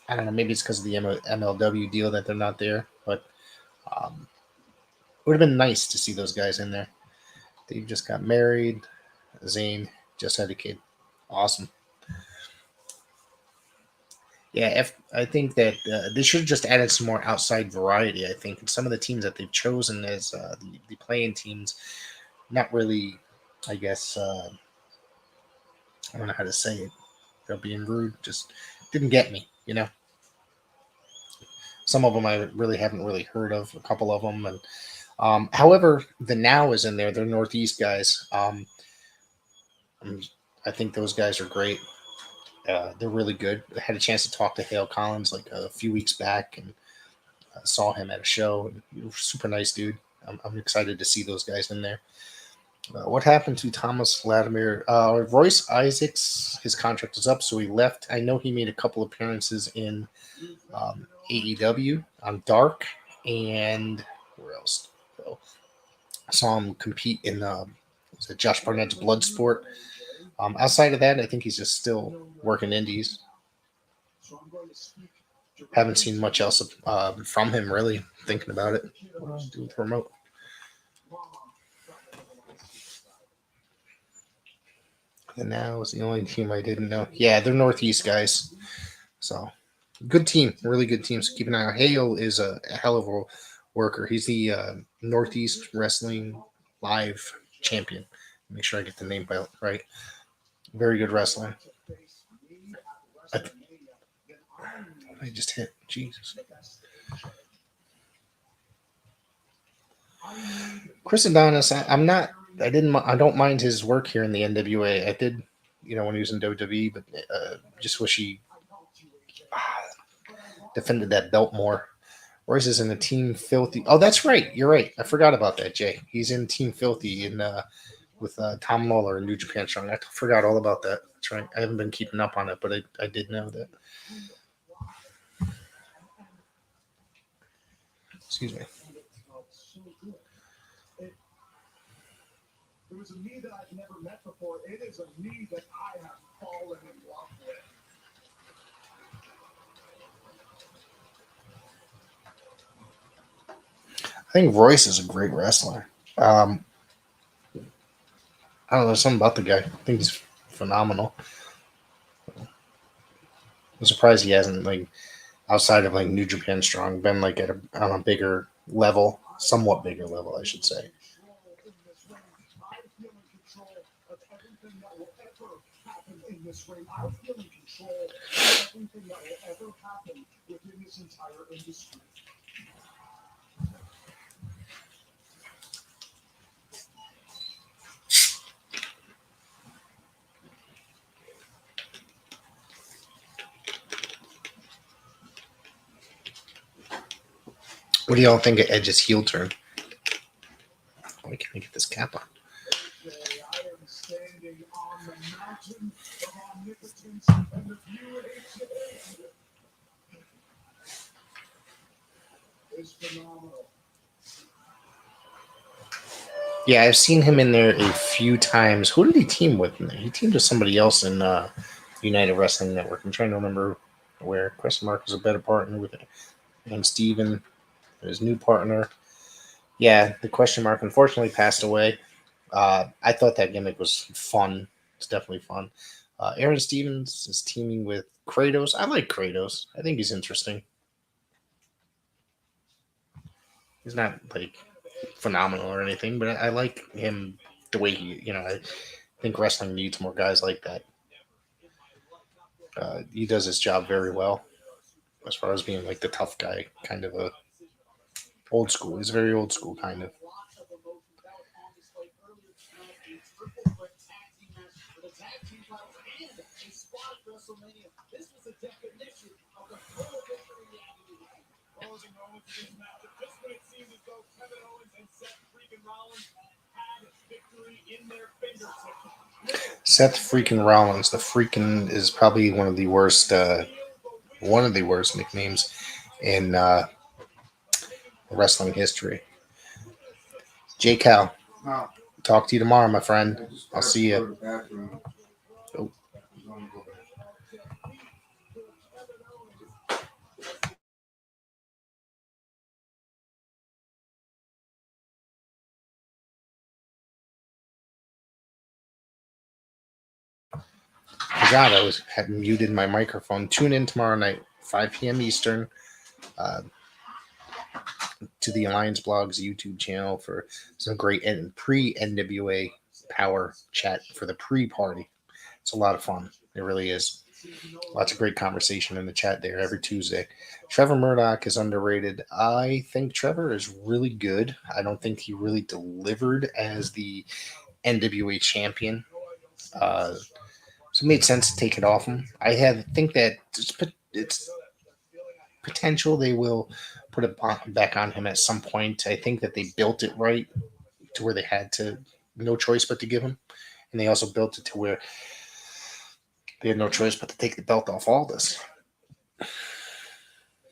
I don't know. Maybe it's because of the MLW deal that they're not there, but it would have been nice to see those guys in there. They just got married. Zane just had a kid. Awesome. Yeah, I think that they should have just added some more outside variety. I think some of the teams that they've chosen as the playing teams, not really, I guess, I don't know how to say it. They're being rude. Just didn't get me, Some of them I really haven't really heard of, a couple of them. And however, the Now is in there. They're Northeast guys. I think those guys are great. They're really good. I had a chance to talk to Hale Collins like a few weeks back and saw him at a show. Super nice dude. I'm excited to see those guys in there. What happened to Thomas Vladimir? Royce Isaacs, his contract is up, so he left. I know he made a couple appearances in AEW on Dark, and where else? So, I saw him compete in was it Josh Barnett's Bloodsport. Outside of that, I think he's just still working indies. Haven't seen much else from him really. Thinking about it, what do I do with the remote? And now is the only team I didn't know. Yeah, they're Northeast guys. So good team, really good team. So keep an eye out. Hale is a hell of a worker. He's the Northeast Wrestling Live champion. Make sure I get the name right. Very good wrestler. I just hit. Jesus. Chris Adonis, I'm not. I didn't. I don't mind his work here in the NWA. I did, when he was in WWE, but just wish he defended that belt more. Royce is in a Team Filthy. Oh, that's right. You're right. I forgot about that, Jay. He's in Team Filthy with Tom Lawler in New Japan Strong. I forgot all about that. That's right. I haven't been keeping up on it, but I did know that. Excuse me. It was a me that I've never met before. It is a me that I have fallen in love with. I think Royce is a great wrestler. I don't know, something about the guy. I think he's phenomenal. I'm surprised he hasn't outside of New Japan Strong been on a bigger level, somewhat bigger level, I should say. In this ring, I feel in control of everything that will ever happen within this entire industry. What do y'all think of Edge's heel turn? Why can't I get this cap on? I am standing on the mountain of omnipotence and the view is phenomenal. Yeah, I've seen him in there a few times. Who did he team with in there? He teamed with somebody else in United Wrestling Network. I'm trying to remember where. Question Mark was a better partner with it. And Steven, his new partner. Yeah, the Question Mark unfortunately passed away. I thought that gimmick was fun. It's definitely fun. Aaron Stevens is teaming with Kratos. I like Kratos. I think he's interesting. He's not phenomenal or anything, but I like him the way I think wrestling needs more guys like that. He does his job very well as far as being the tough guy, kind of a old school. He's very old school, kind of. Wrestlemania. This was a definition of the full victory reality. Closing moments of this match, just when it seemed as though Kevin Owens and Seth freaking Rollins had victory in their fingertips. Seth freaking Rollins. The freaking is probably one of the worst nicknames in wrestling history. J Cal, talk to you tomorrow, my friend. I'll see you. Oh. God, I had muted my microphone. Tune in tomorrow night, 5 p.m. Eastern, to the Alliance Blogs YouTube channel for some great pre-NWA Power chat for the pre-party. It's a lot of fun. It really is. Lots of great conversation in the chat there every Tuesday. Trevor Murdoch is underrated. I think Trevor is really good. I don't think he really delivered as the NWA champion. So it made sense to take it off him. I think that it's potential they will put it back on him at some point. I think that they built it right to where they had to no choice but to give him, and they also built it to where they had no choice but to take the belt off Aldis.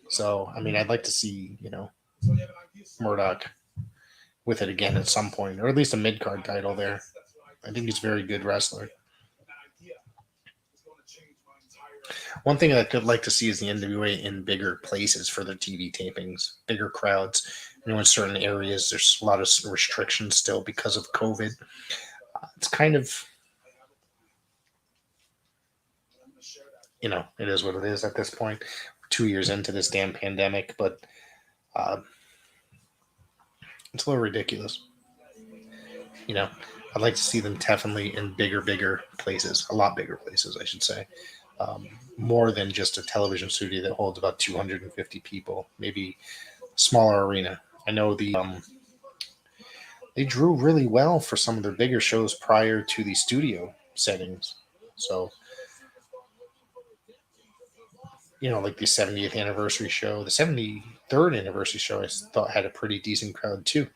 So, I mean, I'd like to see, Murdoch with it again at some point, or at least a mid card title there. I think he's a very good wrestler. One thing I could like to see is the NWA in bigger places for their TV tapings, bigger crowds. In certain areas, there's a lot of restrictions still because of COVID. It's kind of, it is what it is at this point. We're 2 years into this damn pandemic, but it's a little ridiculous. I'd like to see them definitely in bigger places, a lot bigger places, I should say. More than just a television studio that holds about 250 people, maybe a smaller arena. I know they drew really well for some of their bigger shows prior to the studio settings. So, like the 70th anniversary show, the 73rd anniversary show, I thought had a pretty decent crowd too.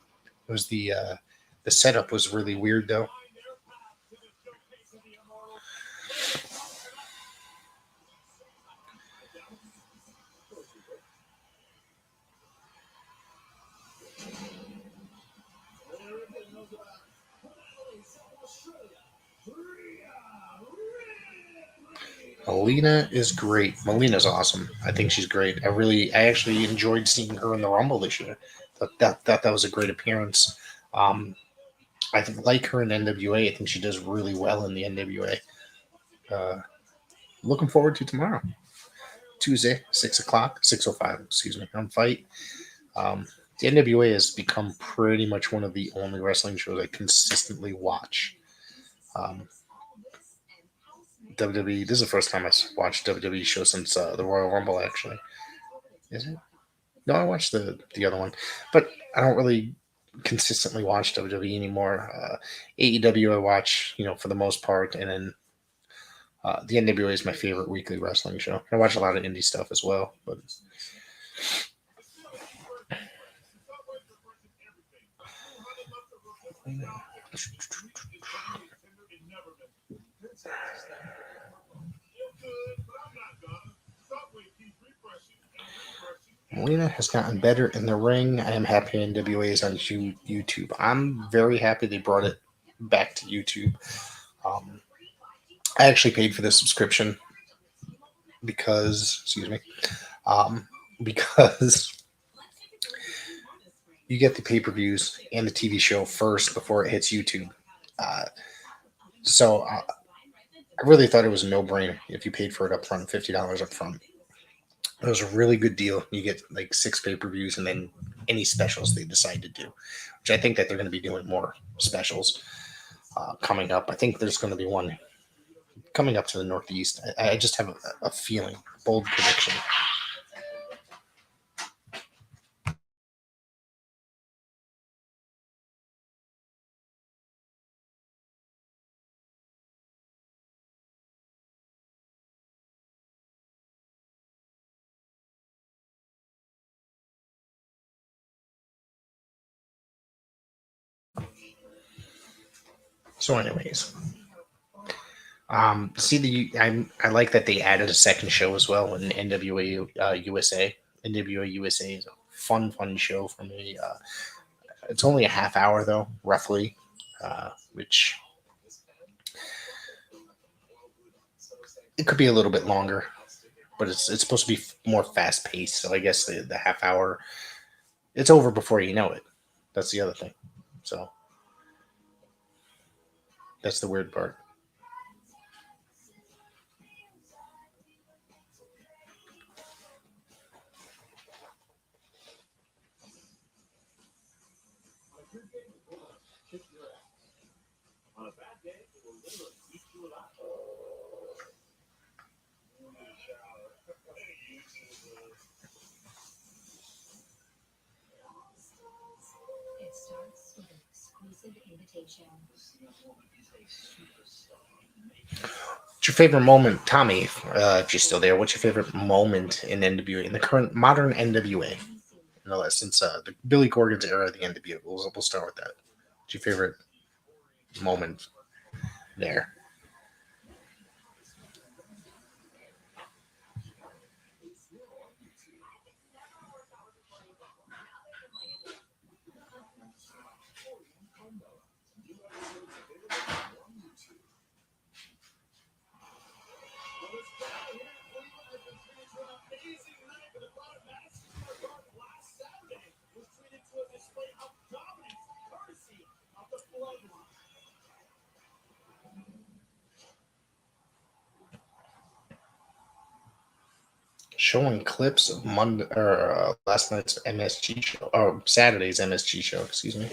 It was the setup was really weird though. Melina is great. Melina's awesome. I think she's great. I actually enjoyed seeing her in the Rumble this year. That was a great appearance. I like her in NWA. I think she does really well in the NWA. Looking forward to tomorrow, Tuesday, 6:00, 6:05. Excuse me, on Fight. The NWA has become pretty much one of the only wrestling shows I consistently watch. WWE. This is the first time I watched WWE show since the Royal Rumble. Actually, is it? No, I watched the other one, but I don't really consistently watch WWE anymore. AEW I watch, for the most part, and then the NWA is my favorite weekly wrestling show. I watch a lot of indie stuff as well, but. Melina has gotten better in the ring. I am happy NWA is on YouTube. I'm very happy they brought it back to YouTube. I actually paid for this subscription because, because you get the pay-per-views and the TV show first before it hits YouTube. So I really thought it was a no-brainer if you paid for it up front, $50 up front. It was a really good deal. You get like 6 pay-per-views and then any specials they decide to do, which I think that they're going to be doing more specials coming up. I think there's going to be one coming up to the Northeast. I just have a feeling, bold prediction. So, anyways, I like that they added a second show as well in NWA USA. NWA USA is a fun show for me. It's only a half hour though, roughly, which it could be a little bit longer, but it's supposed to be more fast paced. So I guess the half hour, it's over before you know it. That's the other thing. So that's the weird part. On a bad day, it will literally eat you alive. It starts with an exclusive invitation. What's your favorite moment, Tommy? If you're still there, what's your favorite moment in NWA, in the current modern NWA? No less since the Billy Corgan's era of the NWA. We'll start with that. What's your favorite moment there. Well, this battle here in Cleveland has been treated to an amazing night with a crowd of Madison Square Garden last Saturday was treated to a display of dominance courtesy of the Bloodline. Showing clips of Monday or last night's MSG show, or Saturday's MSG show, excuse me.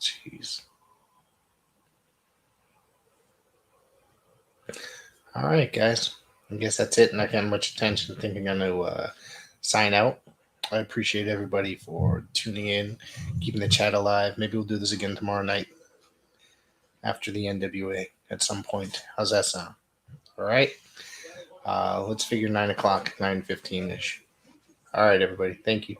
Jeez. All right, guys. I guess that's it. Not getting much attention. I think I'm going to sign out. I appreciate everybody for tuning in, keeping the chat alive. Maybe we'll do this again tomorrow night after the NWA at some point. How's that sound? All right. Let's figure 9 o'clock, 9:15 ish. All right, everybody. Thank you.